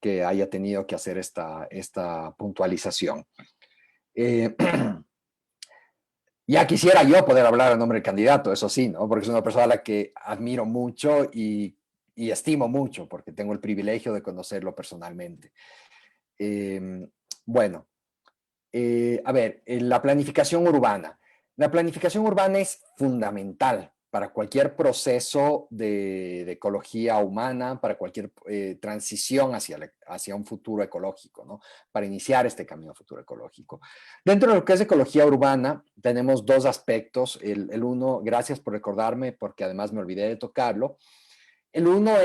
[SPEAKER 3] que haya tenido que hacer esta puntualización. Ya quisiera yo poder hablar en nombre del candidato, eso sí, ¿no? Porque es una persona a la que admiro mucho y estimo mucho, porque tengo el privilegio de conocerlo personalmente. Bueno, a ver, la planificación urbana. La planificación urbana es fundamental para cualquier proceso de ecología humana, para cualquier transición hacia un futuro ecológico, ¿no? Para iniciar este camino futuro ecológico. Dentro de lo que es ecología urbana, tenemos dos aspectos. El uno, gracias por recordarme, porque además me olvidé de tocarlo. El uno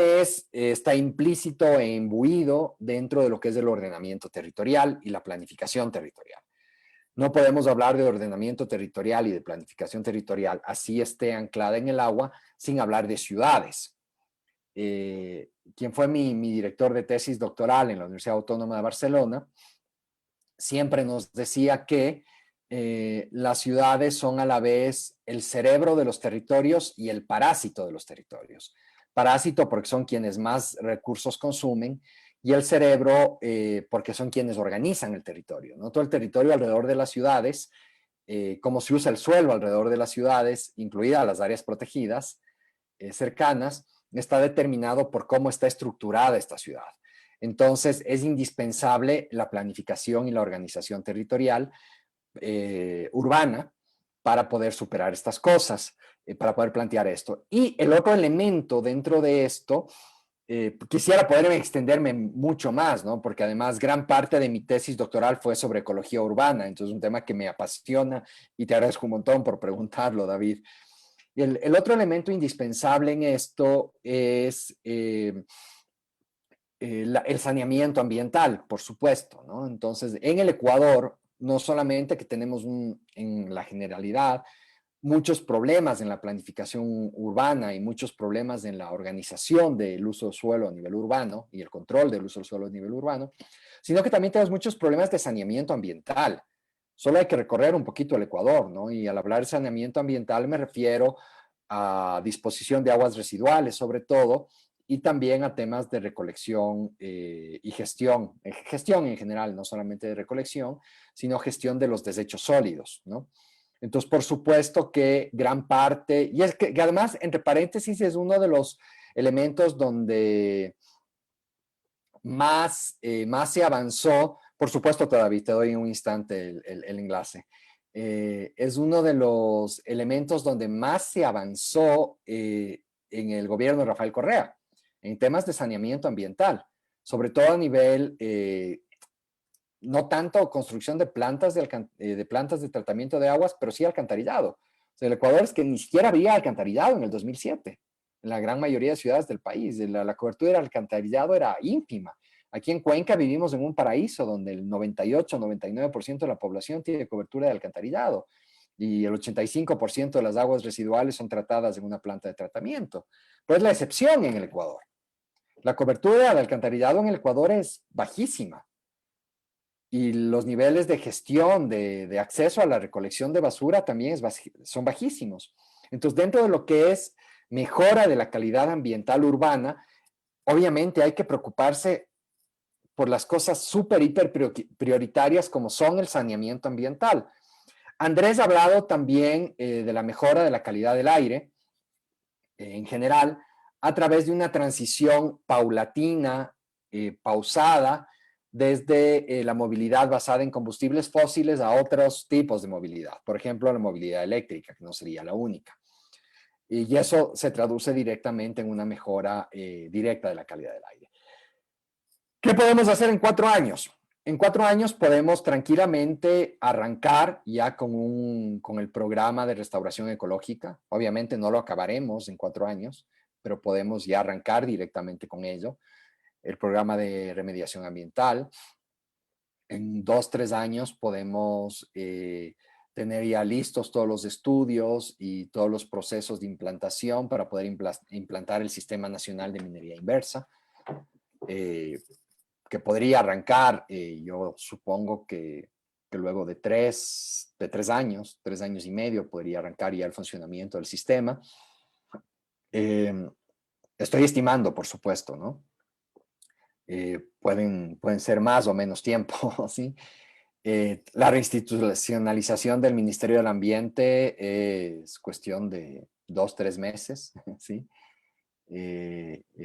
[SPEAKER 3] está implícito e imbuido dentro de lo que es el ordenamiento territorial y la planificación territorial. No podemos hablar de ordenamiento territorial y de planificación territorial, así esté anclada en el agua, sin hablar de ciudades. Quien fue mi director de tesis doctoral en la Universidad Autónoma de Barcelona, siempre nos decía que las ciudades son a la vez el cerebro de los territorios y el parásito de los territorios. Parásito porque son quienes más recursos consumen y el cerebro porque son quienes organizan el territorio, ¿no? Todo el territorio alrededor de las ciudades, cómo se usa el suelo alrededor de las ciudades, incluidas las áreas protegidas cercanas, está determinado por cómo está estructurada esta ciudad. Entonces, es indispensable la planificación y la organización territorial urbana para poder superar estas cosas, para poder plantear esto. Y el otro elemento dentro de esto, quisiera poder extenderme mucho más, ¿no? Porque además gran parte de mi tesis doctoral fue sobre ecología urbana, entonces un tema que me apasiona y te agradezco un montón por preguntarlo, David. El otro elemento indispensable en esto es el saneamiento ambiental, por supuesto, ¿no? Entonces, en el Ecuador, no solamente que tenemos en la generalidad muchos problemas en la planificación urbana y muchos problemas en la organización del uso del suelo a nivel urbano y el control del uso del suelo a nivel urbano, sino que también tenemos muchos problemas de saneamiento ambiental. Solo hay que recorrer un poquito el Ecuador, ¿no? Y al hablar de saneamiento ambiental me refiero a disposición de aguas residuales, sobre todo, y también a temas de recolección y gestión en general, no solamente de recolección, sino gestión de los desechos sólidos, ¿no? Entonces, por supuesto que gran parte, y es que además, entre paréntesis, es uno de los elementos donde más se avanzó, por supuesto todavía, te doy en un instante el enlace, es uno de los elementos donde más se avanzó en el gobierno de Rafael Correa, en temas de saneamiento ambiental, sobre todo a nivel no tanto construcción de plantas de tratamiento de aguas, pero sí alcantarillado. O sea, el Ecuador es que ni siquiera había alcantarillado en el 2007, en la gran mayoría de ciudades del país. La cobertura del alcantarillado era ínfima. Aquí en Cuenca vivimos en un paraíso donde el 98-99% de la población tiene cobertura de alcantarillado y el 85% de las aguas residuales son tratadas en una planta de tratamiento. Pero es la excepción en el Ecuador. La cobertura de alcantarillado en el Ecuador es bajísima. Y los niveles de gestión, de acceso a la recolección de basura también son bajísimos. Entonces, dentro de lo que es mejora de la calidad ambiental urbana, obviamente hay que preocuparse por las cosas súper, hiper prioritarias como son el saneamiento ambiental. Andrés ha hablado también de la mejora de la calidad del aire en general a través de una transición paulatina, pausada, desde la movilidad basada en combustibles fósiles a otros tipos de movilidad. Por ejemplo, la movilidad eléctrica, que no sería la única. Y eso se traduce directamente en una mejora directa de la calidad del aire. ¿Qué podemos hacer en 4 años? En 4 años podemos tranquilamente arrancar ya con el programa de restauración ecológica. Obviamente no lo acabaremos en 4 años, pero podemos ya arrancar directamente con ello. El programa de remediación ambiental. En 2, 3 años podemos tener ya listos todos los estudios y todos los procesos de implantación para poder implantar el Sistema Nacional de Minería Inversa, que podría arrancar, yo supongo que luego de 3 años, 3 años y medio, podría arrancar ya el funcionamiento del sistema. Estoy estimando, por supuesto, ¿no? Pueden ser más o menos tiempo, ¿sí? La reinstitucionalización del Ministerio del Ambiente es cuestión de 2, 3 meses, ¿sí?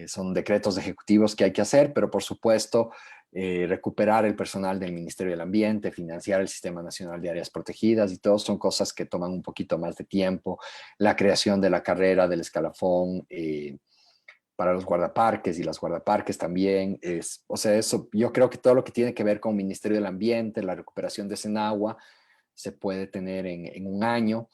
[SPEAKER 3] Son decretos ejecutivos que hay que hacer, pero por supuesto recuperar el personal del Ministerio del Ambiente, financiar el Sistema Nacional de Áreas Protegidas y todo son cosas que toman un poquito más de tiempo. La creación de la carrera del escalafón para los guardaparques y las guardaparques también, o sea, eso, yo creo que todo lo que tiene que ver con el Ministerio del Ambiente, la recuperación de Senagua, se puede tener en 1 año.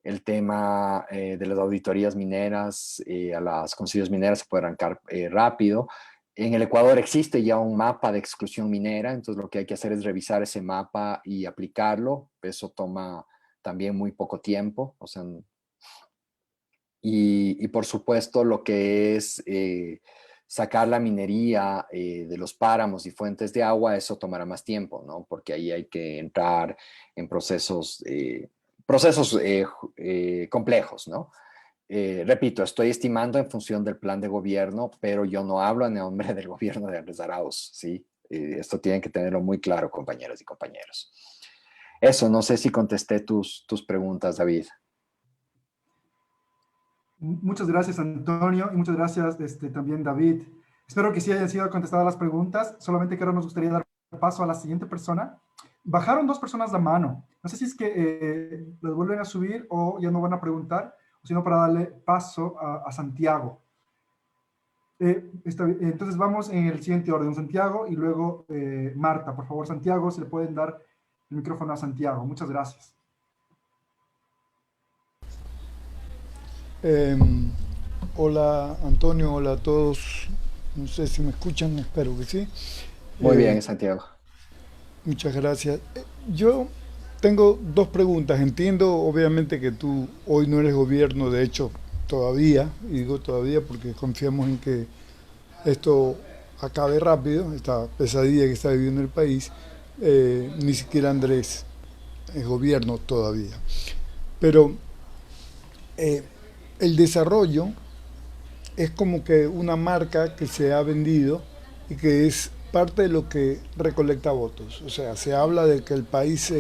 [SPEAKER 3] El tema de las auditorías mineras a las concesiones mineras se puede arrancar rápido. En el Ecuador existe ya un mapa de exclusión minera, entonces lo que hay que hacer es revisar ese mapa y aplicarlo. Eso toma también muy poco tiempo, o sea, y por supuesto lo que es sacar la minería de los páramos y fuentes de agua, eso tomará más tiempo, ¿no? Porque ahí hay que entrar en procesos complejos, ¿no? Repito, estoy estimando en función del plan de gobierno, pero yo no hablo en nombre del gobierno de Andrés Arauz, ¿sí? Esto tienen que tenerlo muy claro, compañeras y compañeros. Eso, no sé si contesté tus preguntas, David.
[SPEAKER 1] Muchas gracias, Antonio, y muchas gracias también, David. Espero que sí hayan sido contestadas las preguntas. Solamente que ahora nos gustaría dar paso a la siguiente persona. Bajaron 2 personas la mano. No sé si es que los vuelven a subir o ya no van a preguntar, o sino para darle paso a Santiago. Entonces vamos en el siguiente orden. Santiago y luego Marta. Por favor, Santiago, si le pueden dar el micrófono a Santiago. Muchas gracias.
[SPEAKER 6] Hola Antonio, hola a todos. No sé si me escuchan, espero que sí.
[SPEAKER 3] Muy
[SPEAKER 6] Eh,
[SPEAKER 3] bien, Santiago.
[SPEAKER 6] Muchas gracias. Yo tengo dos preguntas. Entiendo, obviamente, que tú hoy no eres gobierno, de hecho, todavía, y digo todavía porque confiamos en que esto acabe rápido, esta pesadilla que está viviendo el país. Ni siquiera Andrés es gobierno todavía. Pero eh, el desarrollo es como que una marca que se ha vendido y que es parte de lo que recolecta votos. O sea, se habla de que el país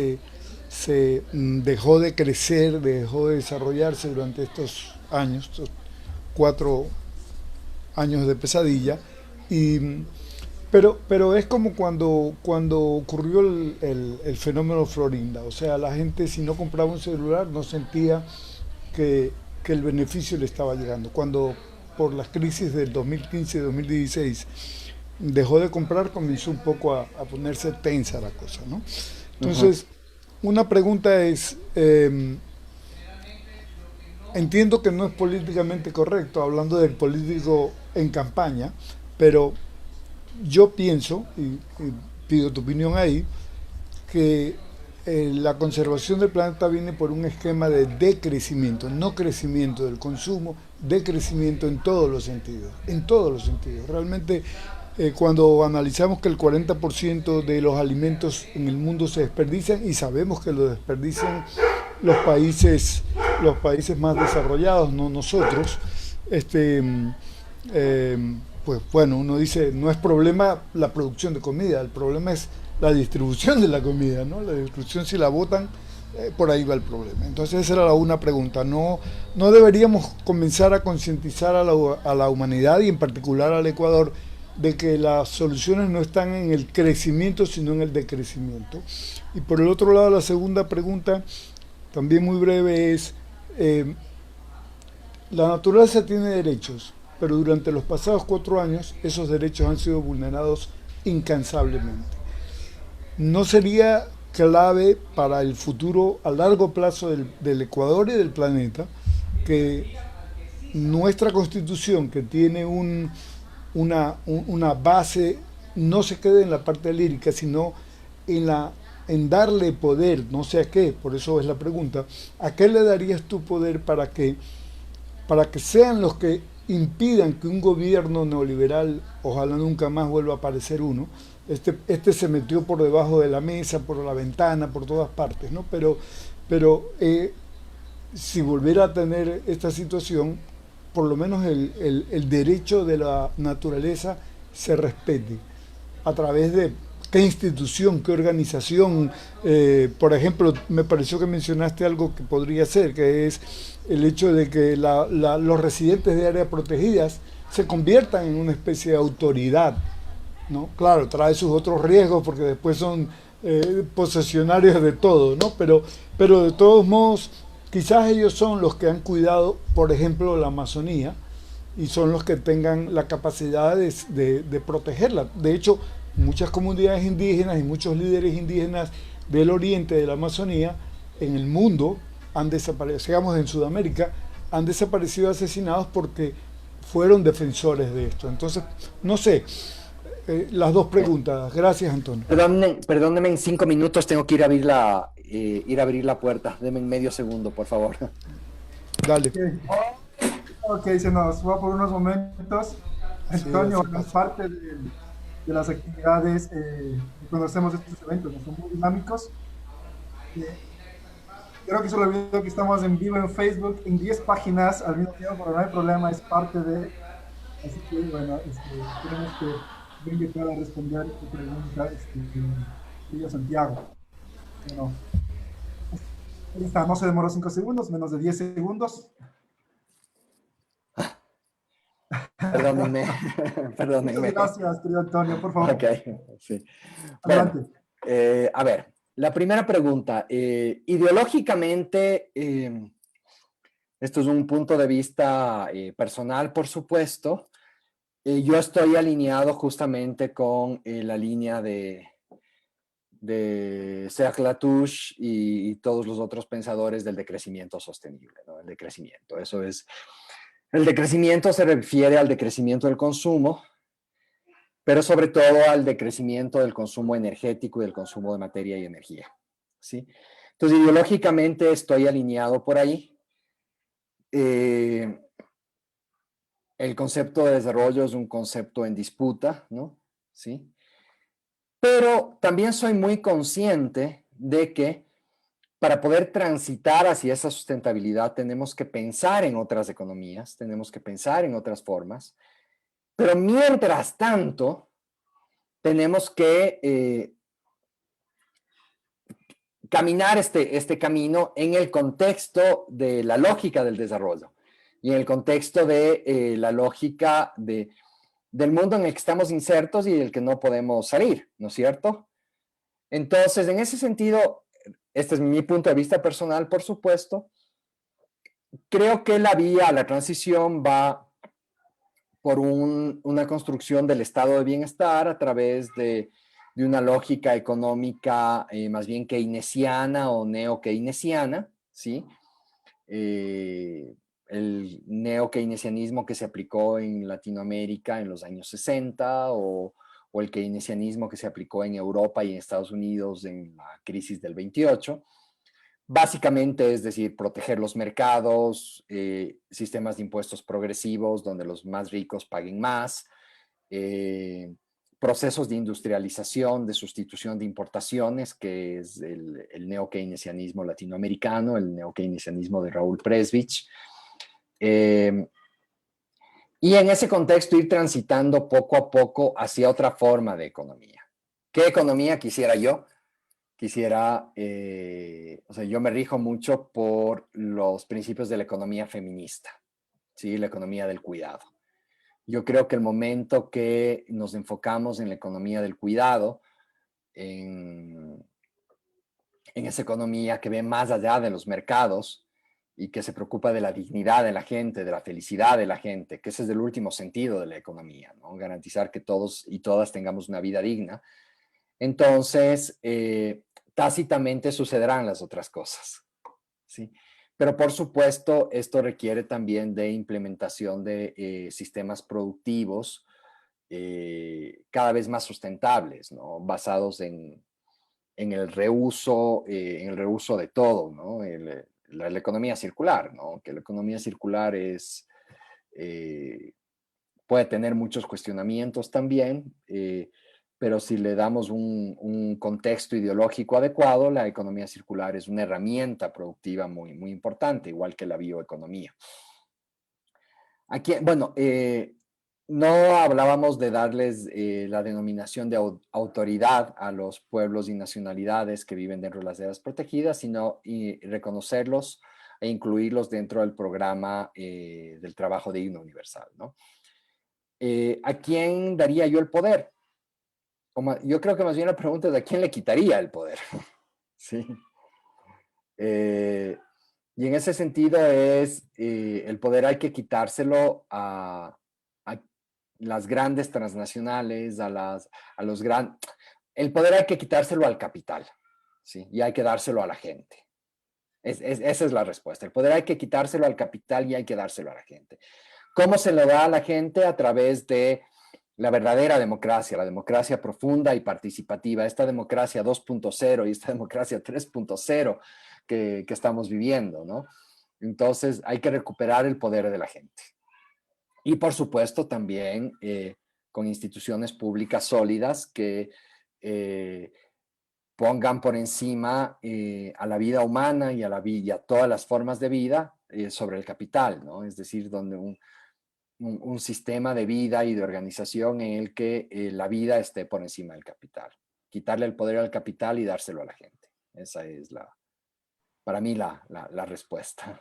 [SPEAKER 6] dejó de crecer, dejó de desarrollarse durante estos años, estos 4 años de pesadilla. Y, pero es como cuando ocurrió el fenómeno Florinda. O sea, la gente si no compraba un celular no sentía que, que el beneficio le estaba llegando. Cuando por las crisis del 2015-2016 dejó de comprar, comenzó un poco a ponerse tensa la cosa, ¿no?
[SPEAKER 3] Ujú.
[SPEAKER 6] Entonces, una pregunta es, entiendo que no es políticamente correcto, hablando del político en campaña, pero yo pienso, y pido tu opinión ahí, que la conservación del planeta viene por un esquema de decrecimiento, no crecimiento del consumo, decrecimiento en todos los sentidos. Realmente cuando analizamos que el 40% de los alimentos en el mundo se desperdician y sabemos que lo desperdician los países, los países más desarrollados, no nosotros, este, pues bueno, uno dice, no es problema la producción de comida, el problema es la distribución de la comida, ¿no? La distribución, si la botan, por ahí va el problema. Entonces esa era una pregunta. No deberíamos comenzar a concientizar a la humanidad y en particular al Ecuador de que las soluciones no están en el crecimiento, sino en el decrecimiento. Y por el otro lado, la segunda pregunta, también muy breve, es, la naturaleza tiene derechos, pero durante los pasados 4 años esos derechos han sido vulnerados incansablemente. ¿No sería clave para el futuro a largo plazo del Ecuador y del planeta que nuestra constitución, que tiene una base, no se quede en la parte lírica, sino en darle poder, no sé a qué, por eso es la pregunta, ¿a qué le darías tu poder para que sean los que impidan que un gobierno neoliberal, ojalá nunca más vuelva a aparecer uno, este se metió por debajo de la mesa, por la ventana, por todas partes, ¿no? Pero si volviera a tener esta situación, por lo menos el derecho de la naturaleza se respete a través de qué institución, qué organización. Por ejemplo, me pareció que mencionaste algo que podría ser, que es el hecho de que los residentes de áreas protegidas se conviertan en una especie de autoridad, ¿no? Claro, trae sus otros riesgos porque después son posesionarios de todo, ¿no? Pero de todos modos, quizás ellos son los que han cuidado, por ejemplo, la Amazonía y son los que tengan la capacidad de protegerla. De hecho, muchas comunidades indígenas y muchos líderes indígenas del oriente de la Amazonía en el mundo han desaparecido, digamos en Sudamérica, han desaparecido asesinados porque fueron defensores de esto. Entonces, no sé, las dos preguntas. Gracias, Antonio.
[SPEAKER 3] Perdónenme, en 5 minutos tengo que ir a abrir la puerta. Denme medio segundo, por favor.
[SPEAKER 6] Dale.
[SPEAKER 1] Ok, se nos va por unos momentos.
[SPEAKER 6] Sí,
[SPEAKER 1] Antonio,
[SPEAKER 6] así
[SPEAKER 1] bueno, es
[SPEAKER 6] pasa.
[SPEAKER 1] parte de las actividades cuando hacemos estos eventos, ¿no? Son muy dinámicos. Eh, Creo que se lo olvidó que estamos en vivo en Facebook en 10 páginas al mismo tiempo, pero no hay problema, es parte de. Así que, bueno, esperemos que venga pueda responder tu pregunta, querido Santiago. Bueno, ahí está, no se demoró 5 segundos, menos de 10 segundos.
[SPEAKER 3] Perdónenme,
[SPEAKER 1] Muchas
[SPEAKER 3] perdónenme.
[SPEAKER 1] gracias, querido Antonio, por
[SPEAKER 3] Ok,
[SPEAKER 1] favor,
[SPEAKER 3] sí. Bueno,
[SPEAKER 1] adelante.
[SPEAKER 3] a ver, la primera pregunta. Ideológicamente, esto es un punto de vista personal, por supuesto. Yo estoy alineado justamente con la línea de Serge Latouche y todos los otros pensadores del decrecimiento sostenible, ¿no? El decrecimiento, eso es. El decrecimiento se refiere al decrecimiento del consumo pero sobre todo al decrecimiento del consumo energético y del consumo de materia y energía, ¿sí? Entonces, ideológicamente estoy alineado por ahí. El concepto de desarrollo es un concepto en disputa, ¿no? ¿Sí? Pero también soy muy consciente de que para poder transitar hacia esa sustentabilidad tenemos que pensar en otras economías, tenemos que pensar en otras formas, pero mientras tanto tenemos que caminar este camino en el contexto de la lógica del desarrollo y en el contexto de la lógica del mundo en el que estamos insertos y del que no podemos salir, ¿no es cierto? Entonces, en ese sentido, este es mi punto de vista personal, por supuesto, creo que la vía a la transición va por una construcción del estado de bienestar a través de una lógica económica más bien keynesiana o neo-keynesiana, ¿sí? El neo-keynesianismo que se aplicó en Latinoamérica en los años 60 o el keynesianismo que se aplicó en Europa y en Estados Unidos en la crisis del 28. Básicamente, es decir, proteger los mercados, sistemas de impuestos progresivos donde los más ricos paguen más, procesos de industrialización, de sustitución de importaciones, que es el neo-keynesianismo latinoamericano, el neo-keynesianismo de Raúl Presbich. Y en ese contexto ir transitando poco a poco hacia otra forma de economía. ¿Qué economía quisiera yo? Quisiera, o sea, yo me rijo mucho por los principios de la economía feminista, ¿sí? La economía del cuidado. Yo creo que el momento que nos enfocamos en la economía del cuidado, en esa economía que ve más allá de los mercados y que se preocupa de la dignidad de la gente, de la felicidad de la gente, que ese es el último sentido de la economía, ¿no? Garantizar que todos y todas tengamos una vida digna. Entonces, tácitamente sucederán las otras cosas, ¿sí? Pero por supuesto, esto requiere también de implementación de sistemas productivos cada vez más sustentables, ¿no? Basados en el reuso de todo, ¿no? La economía circular, ¿no? Que la economía circular puede tener muchos cuestionamientos también, pero si le damos un contexto ideológico adecuado, la economía circular es una herramienta productiva muy, muy importante, igual que la bioeconomía. Aquí, bueno, no hablábamos de darles la denominación de autoridad a los pueblos y nacionalidades que viven dentro de las áreas protegidas, sino reconocerlos e incluirlos dentro del programa del trabajo digno universal, ¿no? ¿A quién daría yo el poder? Yo creo que más bien la pregunta es ¿a quién le quitaría el poder? ¿Sí? Y en ese sentido el poder hay que quitárselo a las grandes transnacionales, el poder hay que quitárselo al capital, ¿sí? Y hay que dárselo a la gente. Esa es la respuesta. El poder hay que quitárselo al capital y hay que dárselo a la gente. ¿Cómo se lo da a la gente? A través de la verdadera democracia, la democracia profunda y participativa, esta democracia 2.0 y esta democracia 3.0 que estamos viviendo, ¿no? Entonces hay que recuperar el poder de la gente. Y por supuesto también con instituciones públicas sólidas que pongan por encima a la vida humana y a todas las formas de vida sobre el capital, ¿no? Es decir, donde un sistema de vida y de organización en el que la vida esté por encima del capital. Quitarle el poder al capital y dárselo a la gente. Esa es para mí la respuesta.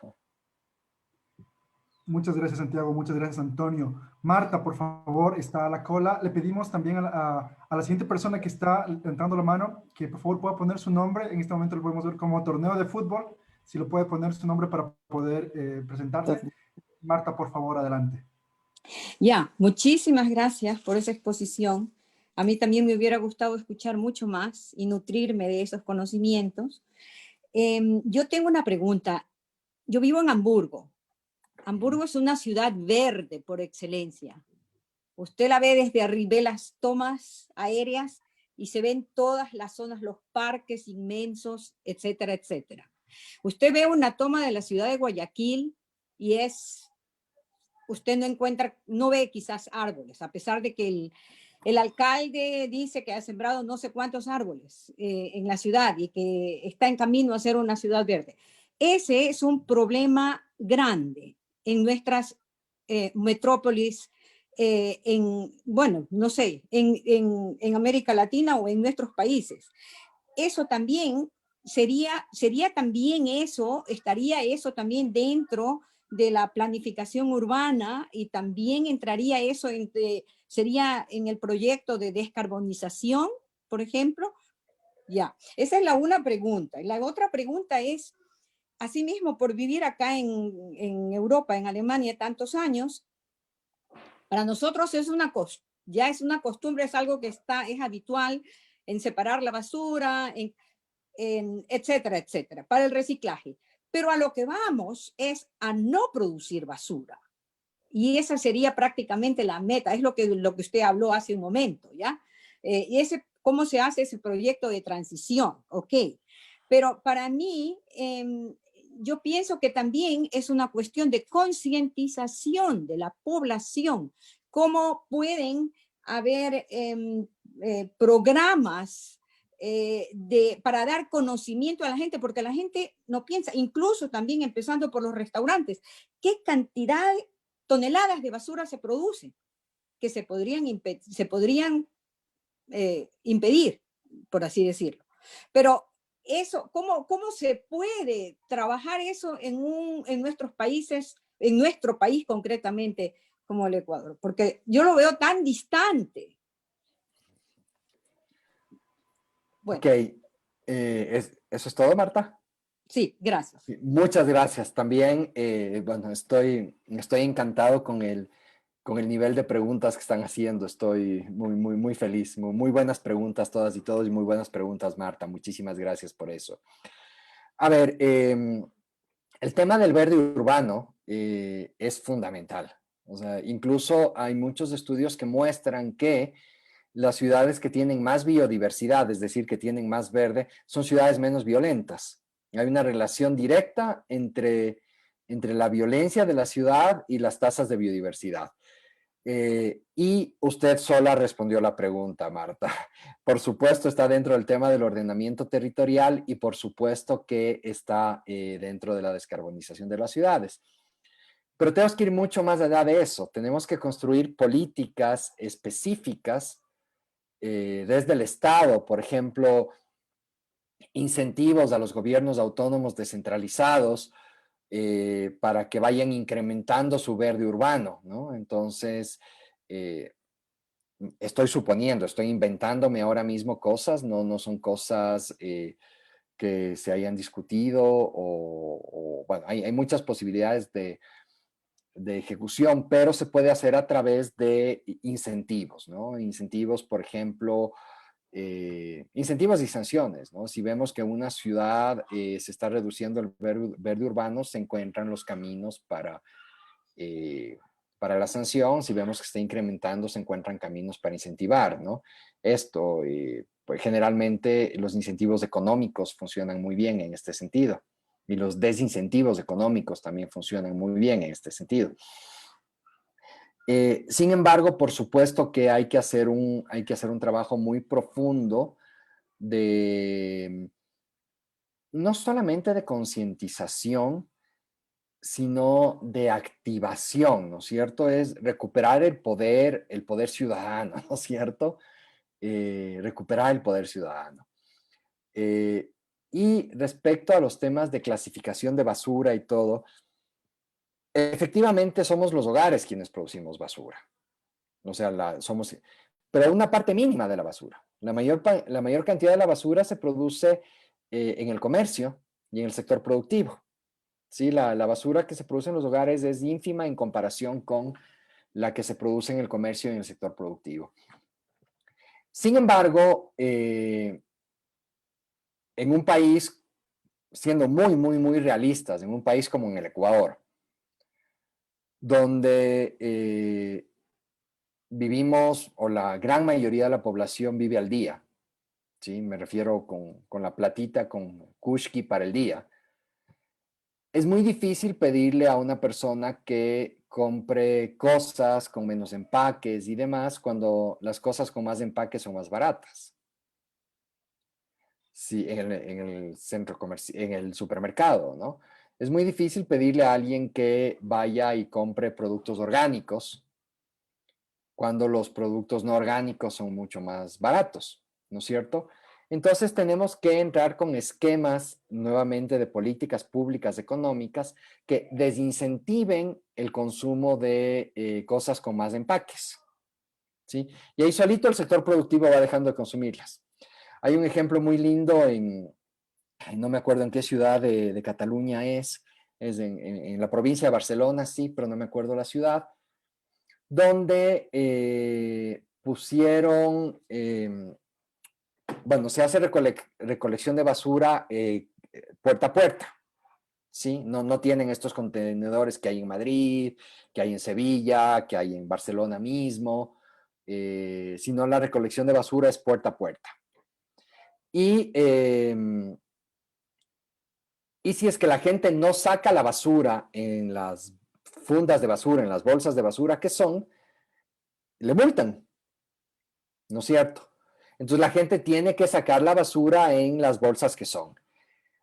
[SPEAKER 1] Muchas gracias, Santiago. Muchas gracias, Antonio. Marta, por favor, está a la cola. Le pedimos también a la siguiente persona que está levantando la mano que por favor pueda poner su nombre. En este momento lo podemos ver como torneo de fútbol. Si lo puede poner su nombre para poder presentarse. Marta, por favor, adelante.
[SPEAKER 4] Ya, muchísimas gracias por esa exposición. A mí también me hubiera gustado escuchar mucho más y nutrirme de esos conocimientos. Yo tengo una pregunta. Yo vivo en Hamburgo. Hamburgo es una ciudad verde por excelencia. Usted la ve desde arriba, las tomas aéreas, y se ven todas las zonas, los parques inmensos, etcétera, etcétera. Usted ve una toma de la ciudad de Guayaquil y usted no encuentra, no ve quizás árboles, a pesar de que el alcalde dice que ha sembrado no sé cuántos árboles en la ciudad y que está en camino a ser una ciudad verde. Ese es un problema grande en nuestras metrópolis, bueno, no sé, en América Latina o en nuestros países. Eso también estaría eso también dentro de la planificación urbana, y también entraría eso sería en el proyecto de descarbonización, por ejemplo. Ya, esa es una pregunta. Y la otra pregunta es, asimismo, por vivir acá en Europa, en Alemania, tantos años, para nosotros ya es una costumbre, es algo que es habitual en separar la basura, etcétera, etcétera, para el reciclaje. Pero a lo que vamos es a no producir basura. Y esa sería prácticamente la meta, es lo que usted habló hace un momento, ¿ya? Y ¿cómo se hace ese proyecto de transición? Ok. Pero para mí, yo pienso que también es una cuestión de concientización de la población. ¿Cómo pueden haber programas para dar conocimiento a la gente? Porque la gente no piensa, incluso también empezando por los restaurantes, ¿qué cantidad, toneladas de basura se producen que se podrían impedir, por así decirlo? Pero eso, ¿cómo se puede trabajar eso en nuestros países, en nuestro país concretamente como el Ecuador? Porque yo lo veo tan distante.
[SPEAKER 3] Bueno. Ok, ¿eso es todo, Marta?
[SPEAKER 4] Sí, gracias.
[SPEAKER 3] Muchas gracias. También, bueno, estoy encantado con el nivel de preguntas que están haciendo. Estoy muy feliz. Muy buenas preguntas todas y todos, y muy buenas preguntas, Marta. Muchísimas gracias por eso. A ver, el tema del verde urbano es fundamental. O sea, incluso hay muchos estudios que muestran que las ciudades que tienen más biodiversidad, es decir, que tienen más verde, son ciudades menos violentas. Hay una relación directa entre la violencia de la ciudad y las tasas de biodiversidad. Y usted sola respondió la pregunta, Marta. Por supuesto está dentro del tema del ordenamiento territorial, y por supuesto que está dentro de la descarbonización de las ciudades. Pero tenemos que ir mucho más allá de eso. Tenemos que construir políticas específicas desde el Estado, por ejemplo, incentivos a los gobiernos autónomos descentralizados para que vayan incrementando su verde urbano, ¿no? Entonces, estoy suponiendo, estoy inventándome ahora mismo cosas, no son cosas que se hayan discutido, o bueno, hay muchas posibilidades de ejecución, pero se puede hacer a través de incentivos, ¿no? Incentivos, por ejemplo, incentivos y sanciones, ¿no? Si vemos que una ciudad se está reduciendo el verde urbano, se encuentran los caminos para la sanción. Si vemos que está incrementando, se encuentran caminos para incentivar, ¿no? Esto, pues generalmente los incentivos económicos funcionan muy bien en este sentido, y los desincentivos económicos también funcionan muy bien en este sentido. Sin embargo, por supuesto que hay que hacer un trabajo muy profundo no solamente de concientización, sino de activación, ¿no es cierto? Es recuperar el poder ciudadano, ¿no es cierto? Recuperar el poder ciudadano. Y respecto a los temas de clasificación de basura y todo, efectivamente somos los hogares quienes producimos basura. O sea, pero una parte mínima de la basura. La mayor cantidad de la basura se produce en el comercio y en el sector productivo. ¿Sí? La basura que se produce en los hogares es ínfima en comparación con la que se produce en el comercio y en el sector productivo. Sin embargo, en un país, siendo muy realistas, en un país como en el Ecuador, donde vivimos, o la gran mayoría de la población vive al día, ¿sí? Me refiero con la platita, con kushki para el día. Es muy difícil pedirle a una persona que compre cosas con menos empaques y demás cuando las cosas con más empaques son más baratas. Sí, en el centro comercial, en el supermercado, ¿no? Es muy difícil pedirle a alguien que vaya y compre productos orgánicos cuando los productos no orgánicos son mucho más baratos, ¿no es cierto? Entonces tenemos que entrar con esquemas nuevamente de políticas públicas económicas que desincentiven el consumo de cosas con más empaques, ¿sí? Y ahí solito el sector productivo va dejando de consumirlas. Hay un ejemplo muy lindo no me acuerdo en qué ciudad de Cataluña es en la provincia de Barcelona, sí, pero no me acuerdo la ciudad, donde pusieron, bueno, se hace recolección de basura puerta a puerta, ¿sí? No tienen estos contenedores que hay en Madrid, que hay en Sevilla, que hay en Barcelona mismo, sino la recolección de basura es puerta a puerta. Y si es que la gente no saca la basura en las fundas de basura, en las bolsas de basura que son, le multan, ¿no es cierto? Entonces la gente tiene que sacar la basura en las bolsas que son.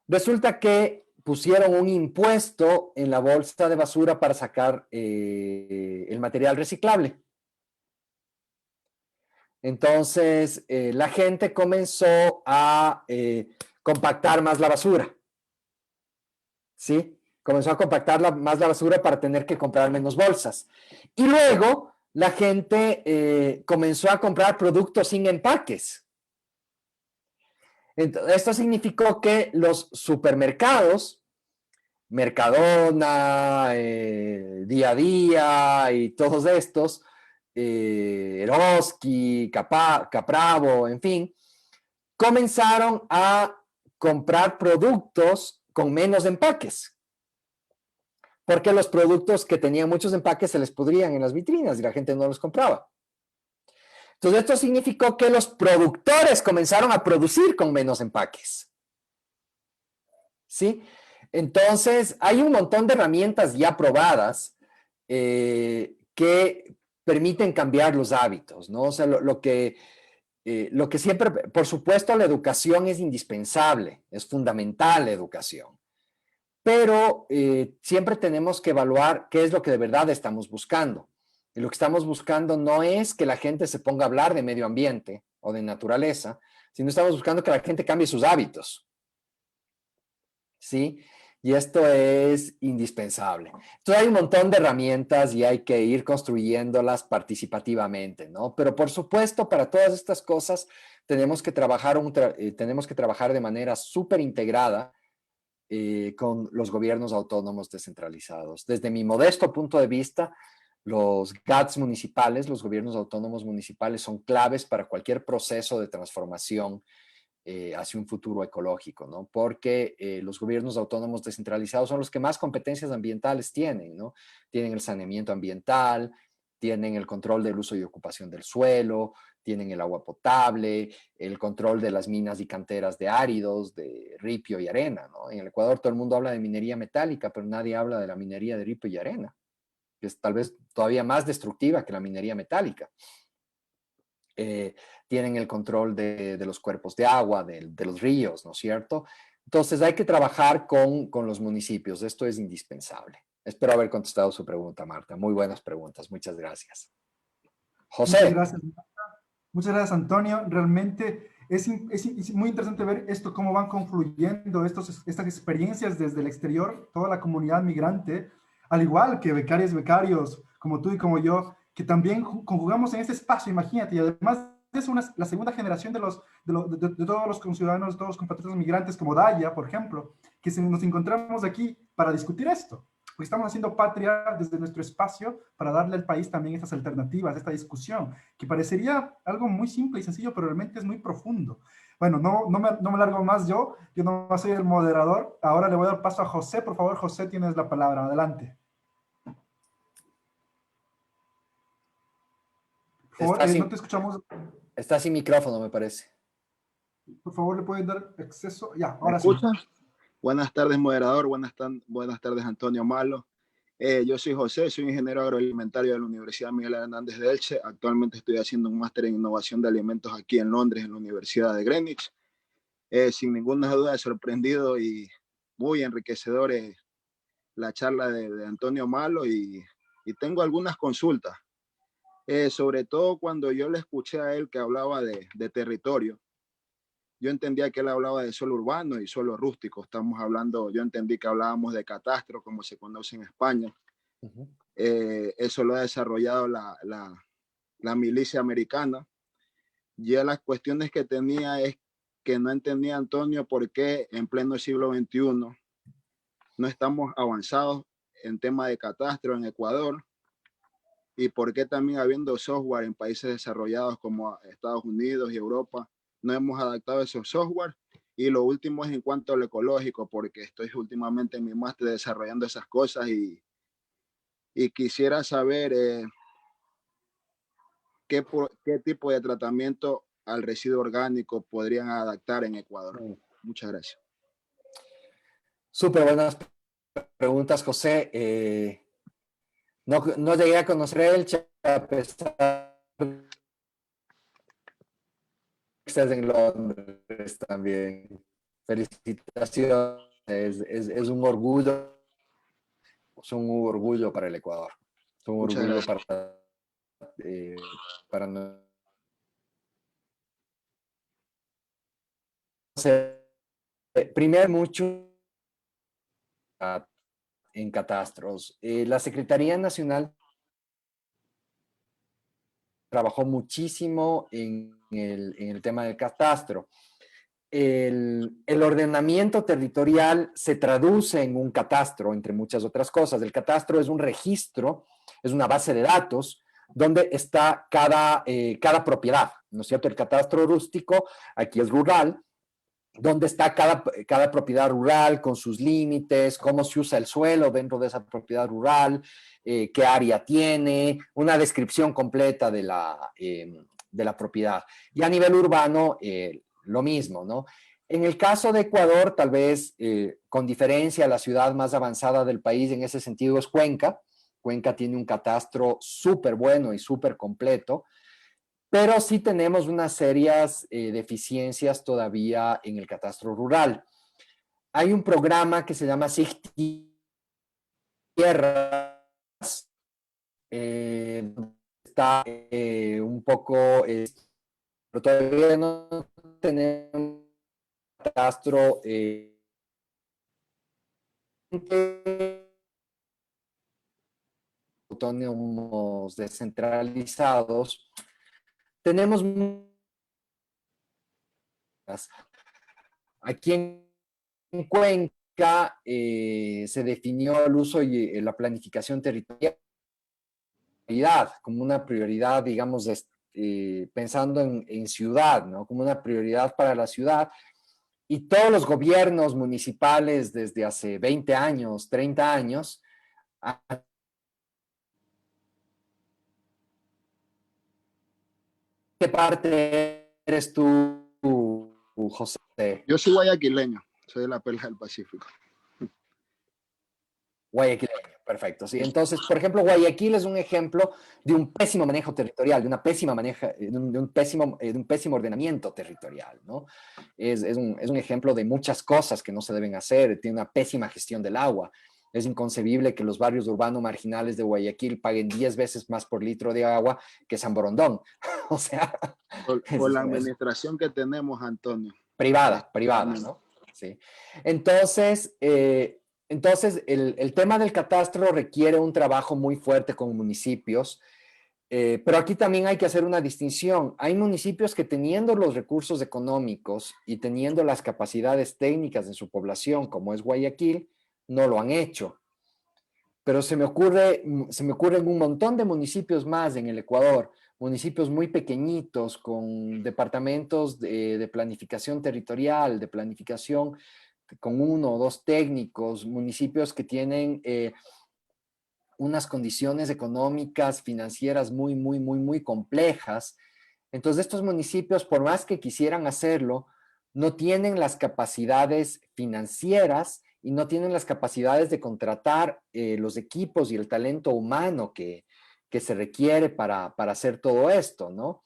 [SPEAKER 3] Resulta que pusieron un impuesto en la bolsa de basura para sacar el material reciclable. Entonces la gente comenzó a compactar más la basura, ¿sí? Comenzó a compactar más la basura para tener que comprar menos bolsas. Y luego la gente comenzó a comprar productos sin empaques. Entonces, esto significó que los supermercados, Mercadona, Día a Día y todos estos, Eroski, Capravo, en fin, comenzaron a comprar productos con menos empaques, porque los productos que tenían muchos empaques se les pudrían en las vitrinas y la gente no los compraba. Entonces esto significó que los productores comenzaron a producir con menos empaques, ¿sí? Entonces hay un montón de herramientas ya probadas que permiten cambiar los hábitos, ¿no? O sea, lo que siempre, por supuesto, la educación es indispensable, es fundamental la educación, pero siempre tenemos que evaluar qué es lo que de verdad estamos buscando. Y lo que estamos buscando no es que la gente se ponga a hablar de medio ambiente o de naturaleza, sino estamos buscando que la gente cambie sus hábitos, ¿sí? Y esto es indispensable. Entonces hay un montón de herramientas y hay que ir construyéndolas participativamente, ¿no? Pero por supuesto, para todas estas cosas tenemos que trabajar de manera súper integrada con los gobiernos autónomos descentralizados. Desde mi modesto punto de vista, los GATS municipales, los gobiernos autónomos municipales, son claves para cualquier proceso de transformación hacia un futuro ecológico, ¿no? Porque los gobiernos autónomos descentralizados son los que más competencias ambientales tienen, ¿no? Tienen el saneamiento ambiental, tienen el control del uso y ocupación del suelo, tienen el agua potable, el control de las minas y canteras de áridos, de ripio y arena, ¿no? En el Ecuador todo el mundo habla de minería metálica, pero nadie habla de la minería de ripio y arena, que es tal vez todavía más destructiva que la minería metálica. Tienen el control de los cuerpos de agua, de los ríos, ¿no es cierto? Entonces hay que trabajar con los municipios, esto es indispensable. Espero haber contestado su pregunta, Marta. Muy buenas preguntas, muchas gracias. José.
[SPEAKER 1] Muchas gracias. Muchas gracias, Antonio. Realmente es muy interesante ver esto, cómo van confluyendo estas experiencias desde el exterior, toda la comunidad migrante, al igual que becarios y becarios, como tú y como yo, que también conjugamos en este espacio, imagínate, y además es la segunda generación de todos los conciudadanos, de todos los compatriotas migrantes, como Daya, por ejemplo, que nos encontramos aquí para discutir esto. Porque estamos haciendo patria desde nuestro espacio para darle al país también estas alternativas, esta discusión, que parecería algo muy simple y sencillo, pero realmente es muy profundo. Bueno, no me largo más yo no soy el moderador. Ahora le voy a dar paso a José. Por favor, José, tienes la palabra. Adelante. Por favor,
[SPEAKER 3] Está
[SPEAKER 1] no
[SPEAKER 3] sin,
[SPEAKER 1] te escuchamos.
[SPEAKER 3] está sin micrófono, me parece.
[SPEAKER 1] Por favor, ¿le puedes dar acceso? Ya,
[SPEAKER 7] ¿Me
[SPEAKER 1] ahora sí.
[SPEAKER 7] escuchas? Buenas tardes, moderador. Buenas tardes, Antonio Malo. Yo soy José, soy ingeniero agroalimentario de la Universidad Miguel Hernández de Elche. Actualmente estoy haciendo un máster en innovación de alimentos aquí en Londres, en la Universidad de Greenwich. Sin ninguna duda, sorprendido y muy enriquecedor la charla de Antonio Malo y tengo algunas consultas. Sobre todo cuando yo le escuché a él que hablaba de territorio. Yo entendía que él hablaba de suelo urbano y suelo rústico. Estamos hablando, yo entendí que hablábamos de catastro, como se conoce en España.
[SPEAKER 3] Uh-huh.
[SPEAKER 7] Eso lo ha desarrollado la milicia americana. Ya las cuestiones que tenía es que no entendía, Antonio, por qué en pleno siglo XXI no estamos avanzados en tema de catastro en Ecuador y por qué también habiendo software en países desarrollados como Estados Unidos y Europa no hemos adaptado esos software. Y lo último es en cuanto al ecológico, porque estoy últimamente en mi máster desarrollando esas cosas y quisiera saber qué tipo de tratamiento al residuo orgánico podrían adaptar en Ecuador. Muchas gracias.
[SPEAKER 3] Súper buenas preguntas, José. No llegué a conocer el chat, a pesar de que estás en Londres también. Felicitaciones, es un orgullo, para el Ecuador. Es un
[SPEAKER 7] Muchas
[SPEAKER 3] orgullo
[SPEAKER 7] gracias.
[SPEAKER 3] para primero mucho en catastros. La Secretaría Nacional trabajó muchísimo en el tema del catastro. El ordenamiento territorial se traduce en un catastro, entre muchas otras cosas. El catastro es un registro, es una base de datos donde está cada propiedad, ¿no es cierto? El catastro rústico, aquí es rural, donde está cada propiedad rural con sus límites, cómo se usa el suelo dentro de esa propiedad rural, qué área tiene, una descripción completa de la propiedad. Y a nivel urbano, lo mismo, ¿no? En el caso de Ecuador, tal vez con diferencia, la ciudad más avanzada del país en ese sentido es Cuenca. Cuenca tiene un catastro súper bueno y súper completo, pero sí tenemos unas serias deficiencias todavía en el catastro rural. Hay un programa que se llama SIG Tierras, está un poco, pero todavía no tenemos un catastro autónomos descentralizados. Tenemos aquí en Cuenca se definió el uso y la planificación territorial como una prioridad, digamos, pensando en ciudad, ¿no? Como una prioridad para la ciudad. Y todos los gobiernos municipales desde hace 20 años, 30 años, ¿qué parte eres tú, José?
[SPEAKER 7] Yo soy guayaquileño, soy de la Perla del Pacífico.
[SPEAKER 3] Guayaquileño, perfecto. Sí, entonces, por ejemplo, Guayaquil es un ejemplo de un pésimo manejo territorial, de un pésimo ordenamiento territorial, ¿no? Es un ejemplo de muchas cosas que no se deben hacer, tiene una pésima gestión del agua. Es inconcebible que los barrios urbanos marginales de Guayaquil paguen 10 veces más por litro de agua que San Borondón. O sea,
[SPEAKER 7] Por la administración que tenemos, Antonio.
[SPEAKER 3] Privada, ¿no? Sí. Entonces, el tema del catastro requiere un trabajo muy fuerte con municipios, pero aquí también hay que hacer una distinción. Hay municipios que teniendo los recursos económicos y teniendo las capacidades técnicas de su población, como es Guayaquil, no lo han hecho. Pero se me ocurren un montón de municipios más en el Ecuador, municipios muy pequeñitos con departamentos de planificación territorial, de planificación con 1 o 2 técnicos, municipios que tienen unas condiciones económicas, financieras muy complejas. Entonces, estos municipios, por más que quisieran hacerlo, no tienen las capacidades financieras y no tienen las capacidades de contratar los equipos y el talento humano que se requiere para hacer todo esto, ¿no?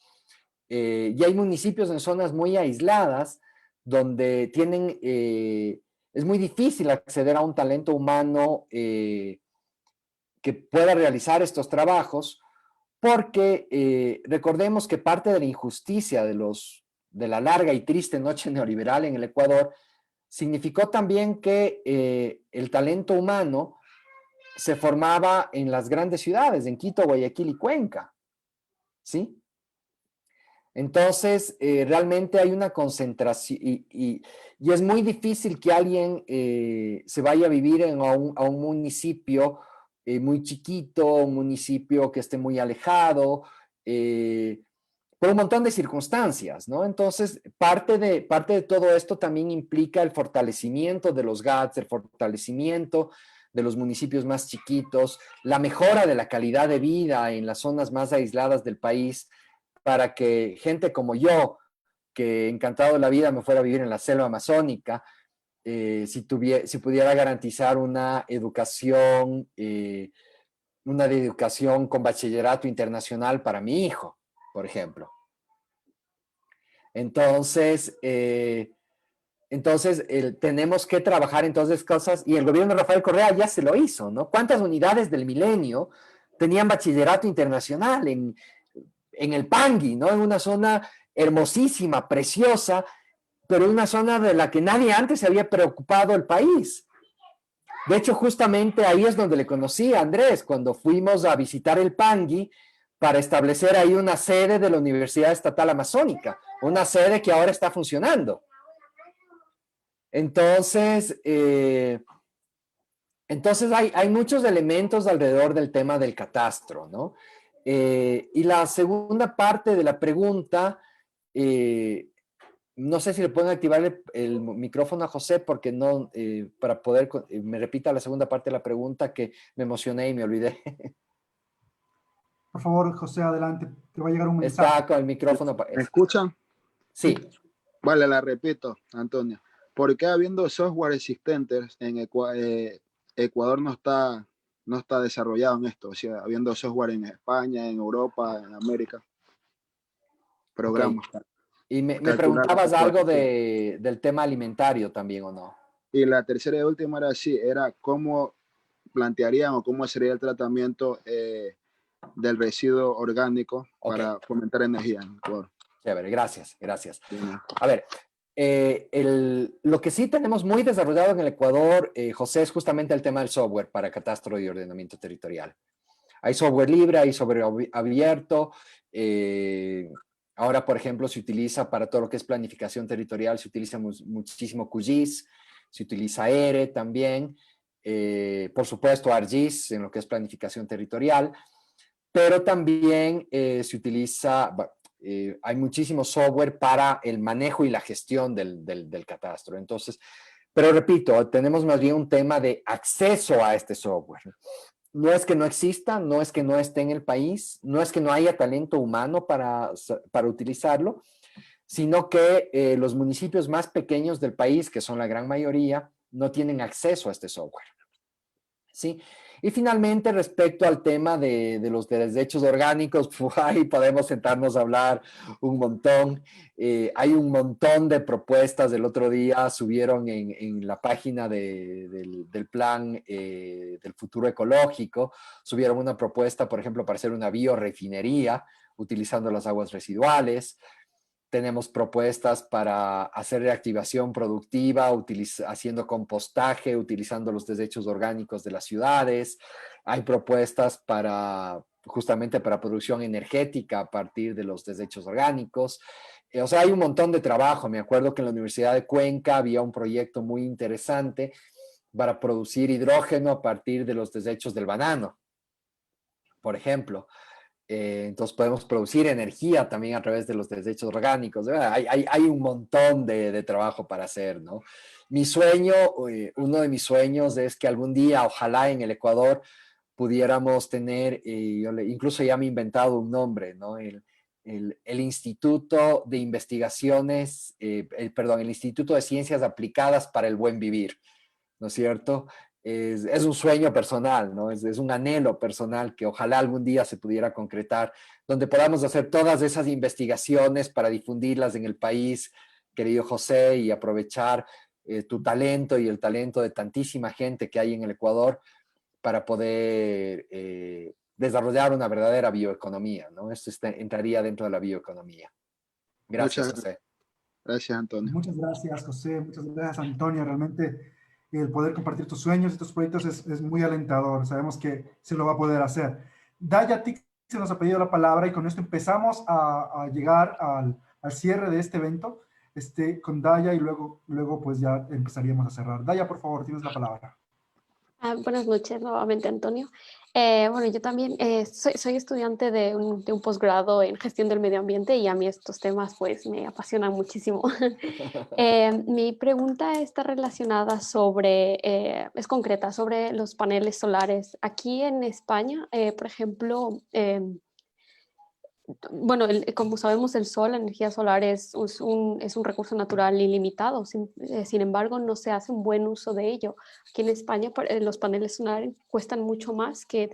[SPEAKER 3] Y hay municipios en zonas muy aisladas donde es muy difícil acceder a un talento humano que pueda realizar estos trabajos, porque recordemos que parte de la injusticia de la larga y triste noche neoliberal en el Ecuador significó también que el talento humano se formaba en las grandes ciudades, en Quito, Guayaquil y Cuenca, ¿sí? Entonces, realmente hay una concentración y es muy difícil que alguien se vaya a vivir a un municipio muy chiquito, un municipio que esté muy alejado, por un montón de circunstancias, ¿no? Entonces, parte de todo esto también implica el fortalecimiento de los GATS, el fortalecimiento de los municipios más chiquitos, la mejora de la calidad de vida en las zonas más aisladas del país, para que gente como yo, que encantado de la vida me fuera a vivir en la selva amazónica, si pudiera garantizar una educación con bachillerato internacional para mi hijo, por ejemplo. Entonces, tenemos que trabajar en todas esas cosas, y el gobierno de Rafael Correa ya se lo hizo, ¿no? ¿Cuántas unidades del Milenio tenían bachillerato internacional en el Pangui, ¿no? En una zona hermosísima, preciosa, pero en una zona de la que nadie antes se había preocupado el país. De hecho, justamente ahí es donde le conocí a Andrés, cuando fuimos a visitar el Pangui para establecer ahí una sede de la Universidad Estatal Amazónica, una sede que ahora está funcionando. Entonces hay muchos elementos alrededor del tema del catastro, ¿no? Y la segunda parte de la pregunta, no sé si le pueden activar el micrófono a José, porque no, para poder, me repita la segunda parte de la pregunta, que me emocioné y me olvidé.
[SPEAKER 1] Por favor, José, adelante, te va a llegar un mensaje.
[SPEAKER 3] Está con el micrófono.
[SPEAKER 7] ¿Me escuchan?
[SPEAKER 3] Sí.
[SPEAKER 7] Vale, la repito, Antonio. ¿Por qué habiendo software existentes en Ecuador no está desarrollado en esto? O sea, habiendo software en España, en Europa, en América, programas.
[SPEAKER 3] Okay. Y me preguntabas algo del tema alimentario también, ¿o no?
[SPEAKER 7] Y la tercera y última era cómo plantearían o cómo sería el tratamiento del residuo orgánico para fomentar energía en Ecuador.
[SPEAKER 3] Chévere, gracias. A ver, lo que sí tenemos muy desarrollado en el Ecuador, José, es justamente el tema del software para catastro y ordenamiento territorial. Hay software libre, hay software abierto. Ahora, por ejemplo, se utiliza para todo lo que es planificación territorial, se utiliza muchísimo QGIS, se utiliza ERE también, por supuesto ARGIS en lo que es planificación territorial, pero también se utiliza... hay muchísimo software para el manejo y la gestión del catastro. Entonces, pero repito, tenemos más bien un tema de acceso a este software. No es que no exista, no es que no esté en el país, no es que no haya talento humano para utilizarlo, sino que los municipios más pequeños del país, que son la gran mayoría, no tienen acceso a este software. ¿Sí? Y finalmente, respecto al tema de los desechos orgánicos, pues ahí podemos sentarnos a hablar un montón. Hay un montón de propuestas. El otro día subieron en la página del plan del futuro ecológico, subieron una propuesta, por ejemplo, para hacer una biorefinería utilizando las aguas residuales. Tenemos propuestas para hacer reactivación productiva, haciendo compostaje, utilizando los desechos orgánicos de las ciudades. Hay propuestas justamente para producción energética a partir de los desechos orgánicos. O sea, hay un montón de trabajo. Me acuerdo que en la Universidad de Cuenca había un proyecto muy interesante para producir hidrógeno a partir de los desechos del banano, por ejemplo. Entonces podemos producir energía también a través de los desechos orgánicos. Hay un montón de trabajo para hacer, ¿no? Mi sueño, uno de mis sueños es que algún día, ojalá en el Ecuador, pudiéramos tener, incluso ya me he inventado un nombre, ¿no? El Instituto de Investigaciones, perdón, el Instituto de Ciencias Aplicadas para el Buen Vivir, ¿no es cierto? Es un sueño personal, ¿no? Es un anhelo personal que ojalá algún día se pudiera concretar, donde podamos hacer todas esas investigaciones para difundirlas en el país, querido José, y aprovechar tu talento y el talento de tantísima gente que hay en el Ecuador para poder desarrollar una verdadera bioeconomía, ¿no? Esto entraría dentro de la bioeconomía. Gracias,
[SPEAKER 7] Muchas
[SPEAKER 3] José.
[SPEAKER 7] gracias, Antonio.
[SPEAKER 1] Muchas gracias, José. Muchas gracias, Antonio. Realmente el poder compartir tus sueños y tus proyectos es muy alentador. Sabemos que se lo va a poder hacer. Daya Tix se nos ha pedido la palabra y con esto empezamos a llegar al cierre de este evento con Daya y luego pues ya empezaríamos a cerrar. Daya, por favor, tienes la palabra.
[SPEAKER 2] Buenas noches nuevamente, Antonio. Bueno, yo también soy estudiante de un posgrado en gestión del medio ambiente y a mí estos temas pues me apasionan muchísimo. Mi pregunta está relacionada es concreta, sobre los paneles solares. Aquí en España, por ejemplo, bueno, como sabemos, el sol, la energía solar es un recurso natural ilimitado. Sin embargo, no se hace un buen uso de ello. Aquí en España, los paneles solares cuestan mucho más que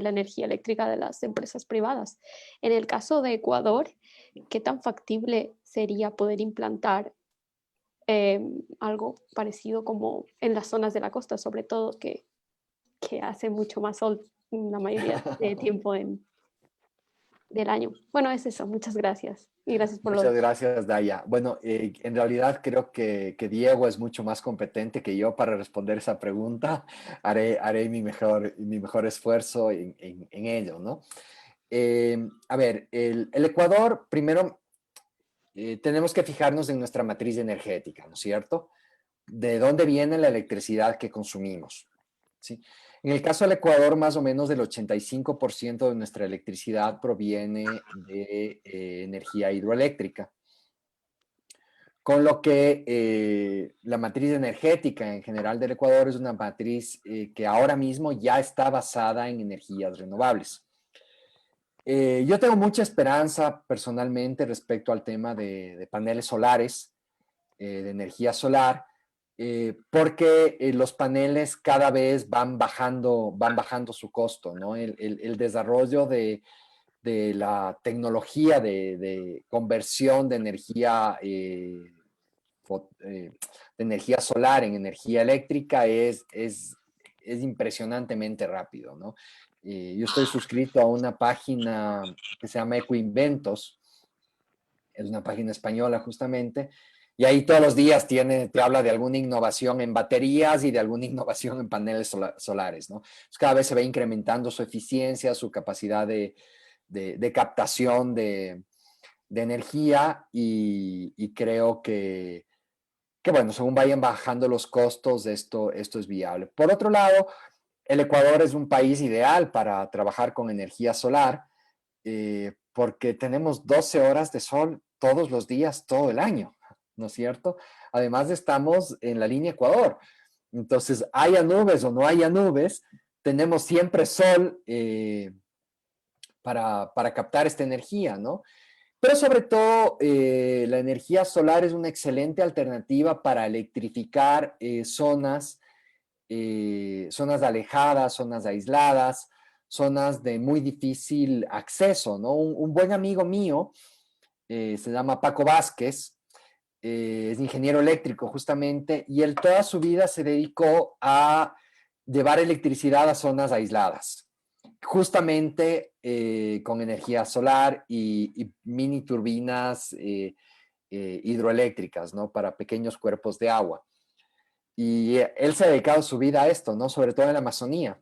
[SPEAKER 2] la energía eléctrica de las empresas privadas. En el caso de Ecuador, ¿qué tan factible sería poder implantar algo parecido como en las zonas de la costa, sobre todo que hace mucho más sol la mayoría de tiempo del año? Bueno, es eso. Muchas gracias. Y gracias por
[SPEAKER 3] Muchas gracias, Daya. Bueno, en realidad creo que Diego es mucho más competente que yo para responder esa pregunta. Haré mi mejor esfuerzo en ello, ¿no? A ver, el Ecuador, primero, tenemos que fijarnos en nuestra matriz energética, ¿no es cierto? ¿De dónde viene la electricidad que consumimos? ¿Sí? En el caso del Ecuador, más o menos del 85% de nuestra electricidad proviene de energía hidroeléctrica. Con lo que la matriz energética en general del Ecuador es una matriz que ahora mismo ya está basada en energías renovables. Yo tengo mucha esperanza personalmente respecto al tema de paneles solares, de energía solar, porque los paneles cada vez van bajando su costo, ¿no? El desarrollo de la tecnología de conversión de energía solar en energía eléctrica es impresionantemente rápido, ¿no? Yo estoy suscrito a una página que se llama Ecoinventos, es una página española justamente, y ahí todos los días te habla de alguna innovación en baterías y de alguna innovación en paneles solares, ¿no? Pues cada vez se va incrementando su eficiencia, su capacidad de captación de energía y creo que bueno, según vayan bajando los costos, esto es viable. Por otro lado, el Ecuador es un país ideal para trabajar con energía solar porque tenemos 12 horas de sol todos los días, todo el año, ¿no es cierto? Además estamos en la línea Ecuador. Entonces, haya nubes o no haya nubes, tenemos siempre sol para captar esta energía, ¿no? Pero sobre todo, la energía solar es una excelente alternativa para electrificar zonas alejadas, zonas aisladas, zonas de muy difícil acceso, ¿no? Un buen amigo mío se llama Paco Vázquez, es ingeniero eléctrico justamente, y él toda su vida se dedicó a llevar electricidad a zonas aisladas, justamente con energía solar y mini turbinas hidroeléctricas, ¿no? Para pequeños cuerpos de agua. Y él se ha dedicado su vida a esto, ¿no? Sobre todo en la Amazonía.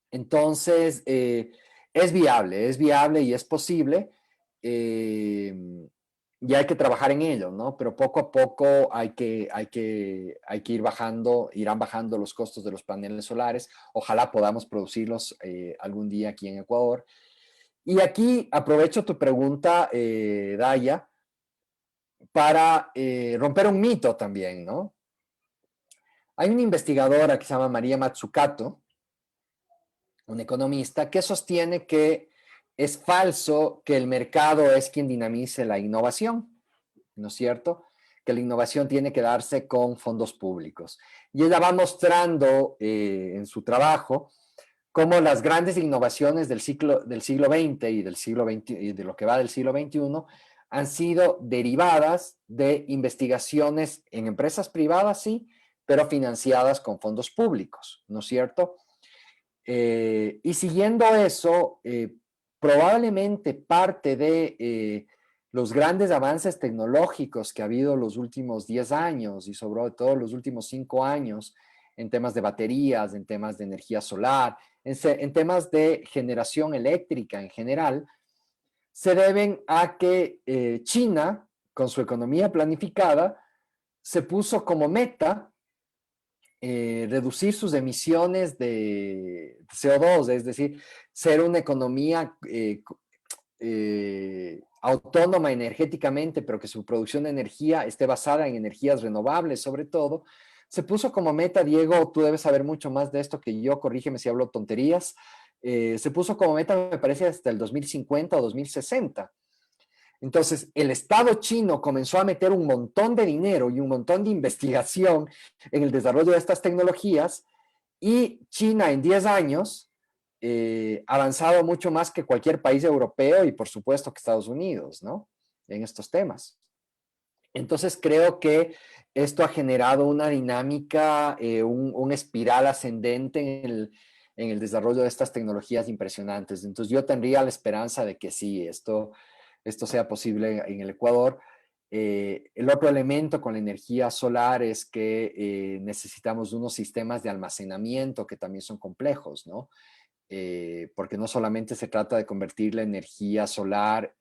[SPEAKER 3] Entonces, es viable y es posible. Y hay que trabajar en ello, ¿no? Pero poco a poco hay que irán bajando los costos de los paneles solares. Ojalá podamos producirlos algún día aquí en Ecuador. Y aquí aprovecho tu pregunta, Daya, para romper un mito también, ¿no? Hay una investigadora que se llama María Mazzucato, un economista, que sostiene que es falso que el mercado es quien dinamice la innovación, ¿no es cierto? Que la innovación tiene que darse con fondos públicos. Y ella va mostrando en su trabajo cómo las grandes innovaciones del siglo XX y del siglo XX y de lo que va del siglo XXI han sido derivadas de investigaciones en empresas privadas, sí, pero financiadas con fondos públicos, ¿no es cierto? Y siguiendo eso, probablemente parte de los grandes avances tecnológicos que ha habido los últimos 10 años y sobre todo los últimos 5 años en temas de baterías, en temas de energía solar, en temas de generación eléctrica en general, se deben a que China, con su economía planificada, se puso como meta reducir sus emisiones de CO2, es decir, ser una economía autónoma energéticamente, pero que su producción de energía esté basada en energías renovables, sobre todo. Se puso como meta, Diego, tú debes saber mucho más de esto que yo, corrígeme si hablo tonterías, se puso como meta, me parece, hasta el 2050 o 2060. Entonces, el Estado chino comenzó a meter un montón de dinero y un montón de investigación en el desarrollo de estas tecnologías y China en 10 años ha avanzado mucho más que cualquier país europeo y por supuesto que Estados Unidos, ¿no? En estos temas. Entonces, creo que esto ha generado una dinámica, un espiral ascendente en el desarrollo de estas tecnologías impresionantes. Entonces, yo tendría la esperanza de que sí, esto sea posible en el Ecuador. El otro elemento con la energía solar es que necesitamos unos sistemas de almacenamiento que también son complejos, ¿no? Porque no solamente se trata de convertir la energía solar,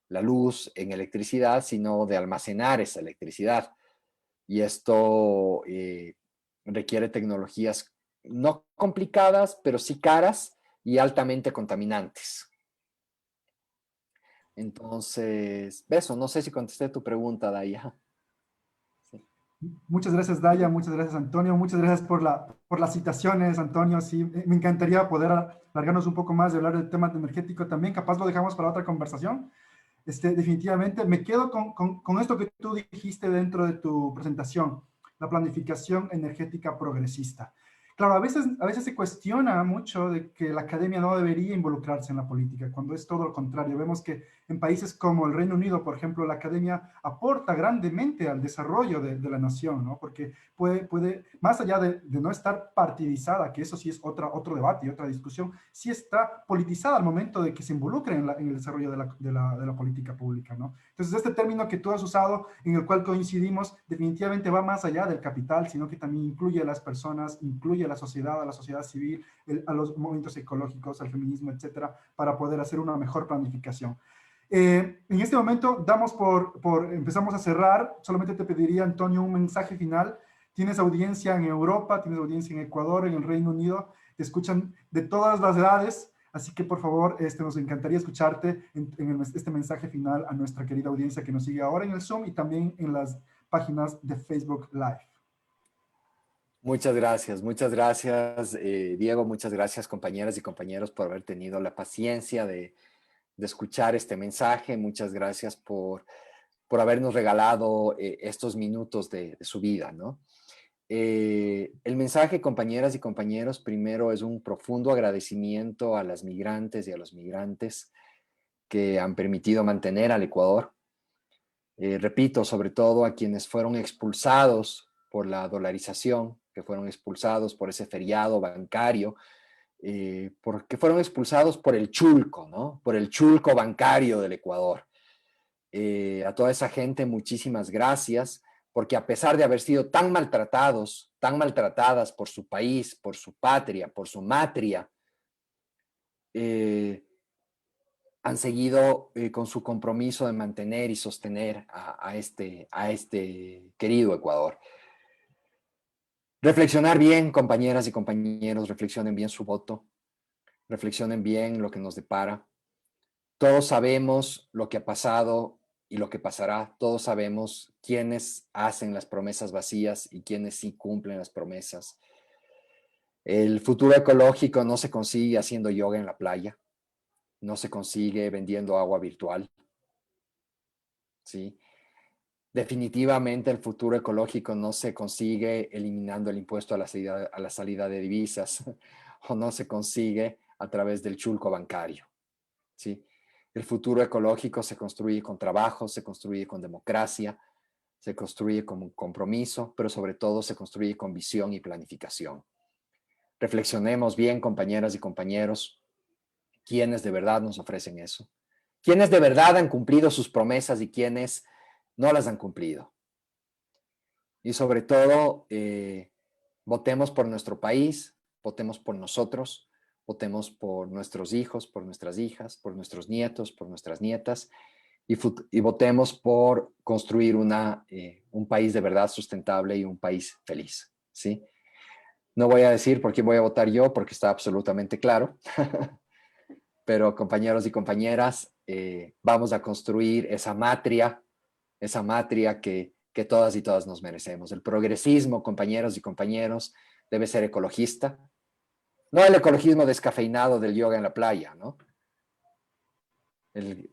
[SPEAKER 3] la luz, en electricidad, sino de almacenar esa electricidad. Y esto requiere tecnologías no complicadas, pero sí caras y altamente contaminantes. Entonces, eso, no sé si contesté tu pregunta, Daya. Sí.
[SPEAKER 1] Muchas gracias, Daya, muchas gracias, Antonio, muchas gracias por las citaciones, Antonio. Sí, me encantaría poder alargarnos un poco más y hablar del tema energético también, capaz lo dejamos para otra conversación. Definitivamente, me quedo con esto que tú dijiste dentro de tu presentación, la planificación energética progresista. Claro, a veces se cuestiona mucho de que la academia no debería involucrarse en la política, cuando es todo lo contrario. Vemos que en países como el Reino Unido, por ejemplo, la academia aporta grandemente al desarrollo de la nación, ¿no? Porque puede más allá de no estar partidizada, que eso sí es otro debate y otra discusión, sí está politizada al momento de que se involucre en el desarrollo de la política pública, ¿no? Entonces, este término que tú has usado, en el cual coincidimos, definitivamente va más allá del capital, sino que también incluye a las personas, incluye a la sociedad civil, a los movimientos ecológicos, al feminismo, etcétera, para poder hacer una mejor planificación. En este momento empezamos a cerrar. Solamente te pediría, Antonio, un mensaje final. Tienes audiencia en Europa, tienes audiencia en Ecuador, en el Reino Unido, te escuchan de todas las edades, así que por favor, nos encantaría escucharte en este mensaje final a nuestra querida audiencia que nos sigue ahora en el Zoom y también en las páginas de Facebook Live.
[SPEAKER 3] Muchas gracias, Diego, muchas gracias, compañeras y compañeros, por haber tenido la paciencia de escuchar este mensaje. Muchas gracias por habernos regalado estos minutos de su vida, ¿no? El mensaje, compañeras y compañeros, primero es un profundo agradecimiento a las migrantes y a los migrantes que han permitido mantener al Ecuador. Repito, sobre todo a quienes fueron expulsados por la dolarización, que fueron expulsados por ese feriado bancario, porque fueron expulsados por el chulco, ¿no? Por el chulco bancario del Ecuador. A toda esa gente, muchísimas gracias, porque a pesar de haber sido tan maltratados, tan maltratadas por su país, por su patria, por su matria, han seguido con su compromiso de mantener y sostener a este querido Ecuador. Reflexionar bien, compañeras y compañeros, reflexionen bien su voto, reflexionen bien lo que nos depara. Todos sabemos lo que ha pasado y lo que pasará. Todos sabemos quiénes hacen las promesas vacías y quiénes sí cumplen las promesas. El futuro ecológico no se consigue haciendo yoga en la playa, no se consigue vendiendo agua virtual, ¿sí? Definitivamente el futuro ecológico no se consigue eliminando el impuesto a la salida de divisas o no se consigue a través del chulco bancario, ¿sí? El futuro ecológico se construye con trabajo, se construye con democracia, se construye con compromiso, pero sobre todo se construye con visión y planificación. Reflexionemos bien, compañeras y compañeros, quiénes de verdad nos ofrecen eso, quiénes de verdad han cumplido sus promesas y quiénes no las han cumplido. Y sobre todo, votemos por nuestro país, votemos por nosotros, votemos por nuestros hijos, por nuestras hijas, por nuestros nietos, por nuestras nietas, y votemos por construir un país de verdad sustentable y un país feliz, ¿sí? No voy a decir por quién voy a votar yo, porque está absolutamente claro. Pero compañeros y compañeras, vamos a construir esa matria que todas y todas nos merecemos. El progresismo, compañeros y compañeros, debe ser ecologista. No el ecologismo descafeinado del yoga en la playa, ¿no? El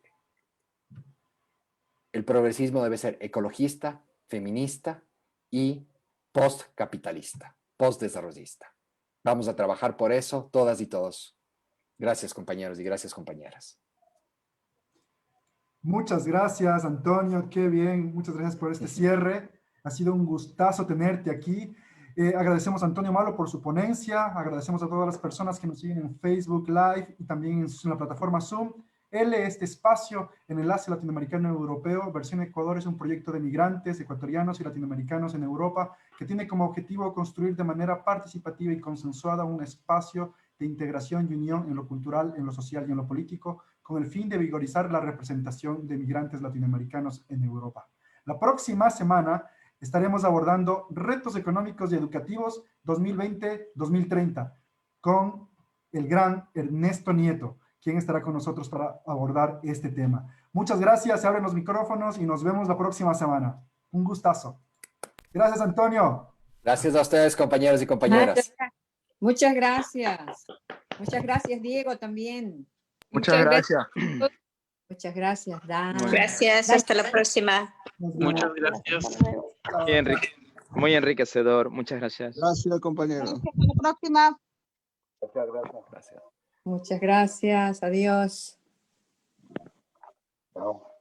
[SPEAKER 3] progresismo debe ser ecologista, feminista y postcapitalista, postdesarrollista. Vamos a trabajar por eso, todas y todos. Gracias, compañeros y gracias, compañeras.
[SPEAKER 1] Muchas gracias, Antonio. Qué bien. Muchas gracias por este cierre. Ha sido un gustazo tenerte aquí. Agradecemos a Antonio Malo por su ponencia. Agradecemos a todas las personas que nos siguen en Facebook Live y también en la plataforma Zoom. Este espacio en Enlace Latinoamericano Europeo, versión Ecuador, es un proyecto de migrantes ecuatorianos y latinoamericanos en Europa que tiene como objetivo construir de manera participativa y consensuada un espacio de integración y unión en lo cultural, en lo social y en lo político, con el fin de vigorizar la representación de migrantes latinoamericanos en Europa. La próxima semana estaremos abordando retos económicos y educativos 2020-2030 con el gran Ernesto Nieto, quien estará con nosotros para abordar este tema. Muchas gracias, se abren los micrófonos y nos vemos la próxima semana. Un gustazo. Gracias, Antonio.
[SPEAKER 3] Gracias a ustedes, compañeros y compañeras.
[SPEAKER 4] Muchas gracias. Muchas gracias, Diego, también.
[SPEAKER 7] Muchas gracias.
[SPEAKER 4] Muchas gracias, Dan.
[SPEAKER 8] Gracias, hasta la próxima.
[SPEAKER 9] Muchas gracias.
[SPEAKER 10] Muy enriquecedor. Muchas gracias.
[SPEAKER 7] Gracias, compañero.
[SPEAKER 8] Hasta la próxima.
[SPEAKER 3] Muchas gracias.
[SPEAKER 4] Muchas gracias. Adiós.
[SPEAKER 3] Chao.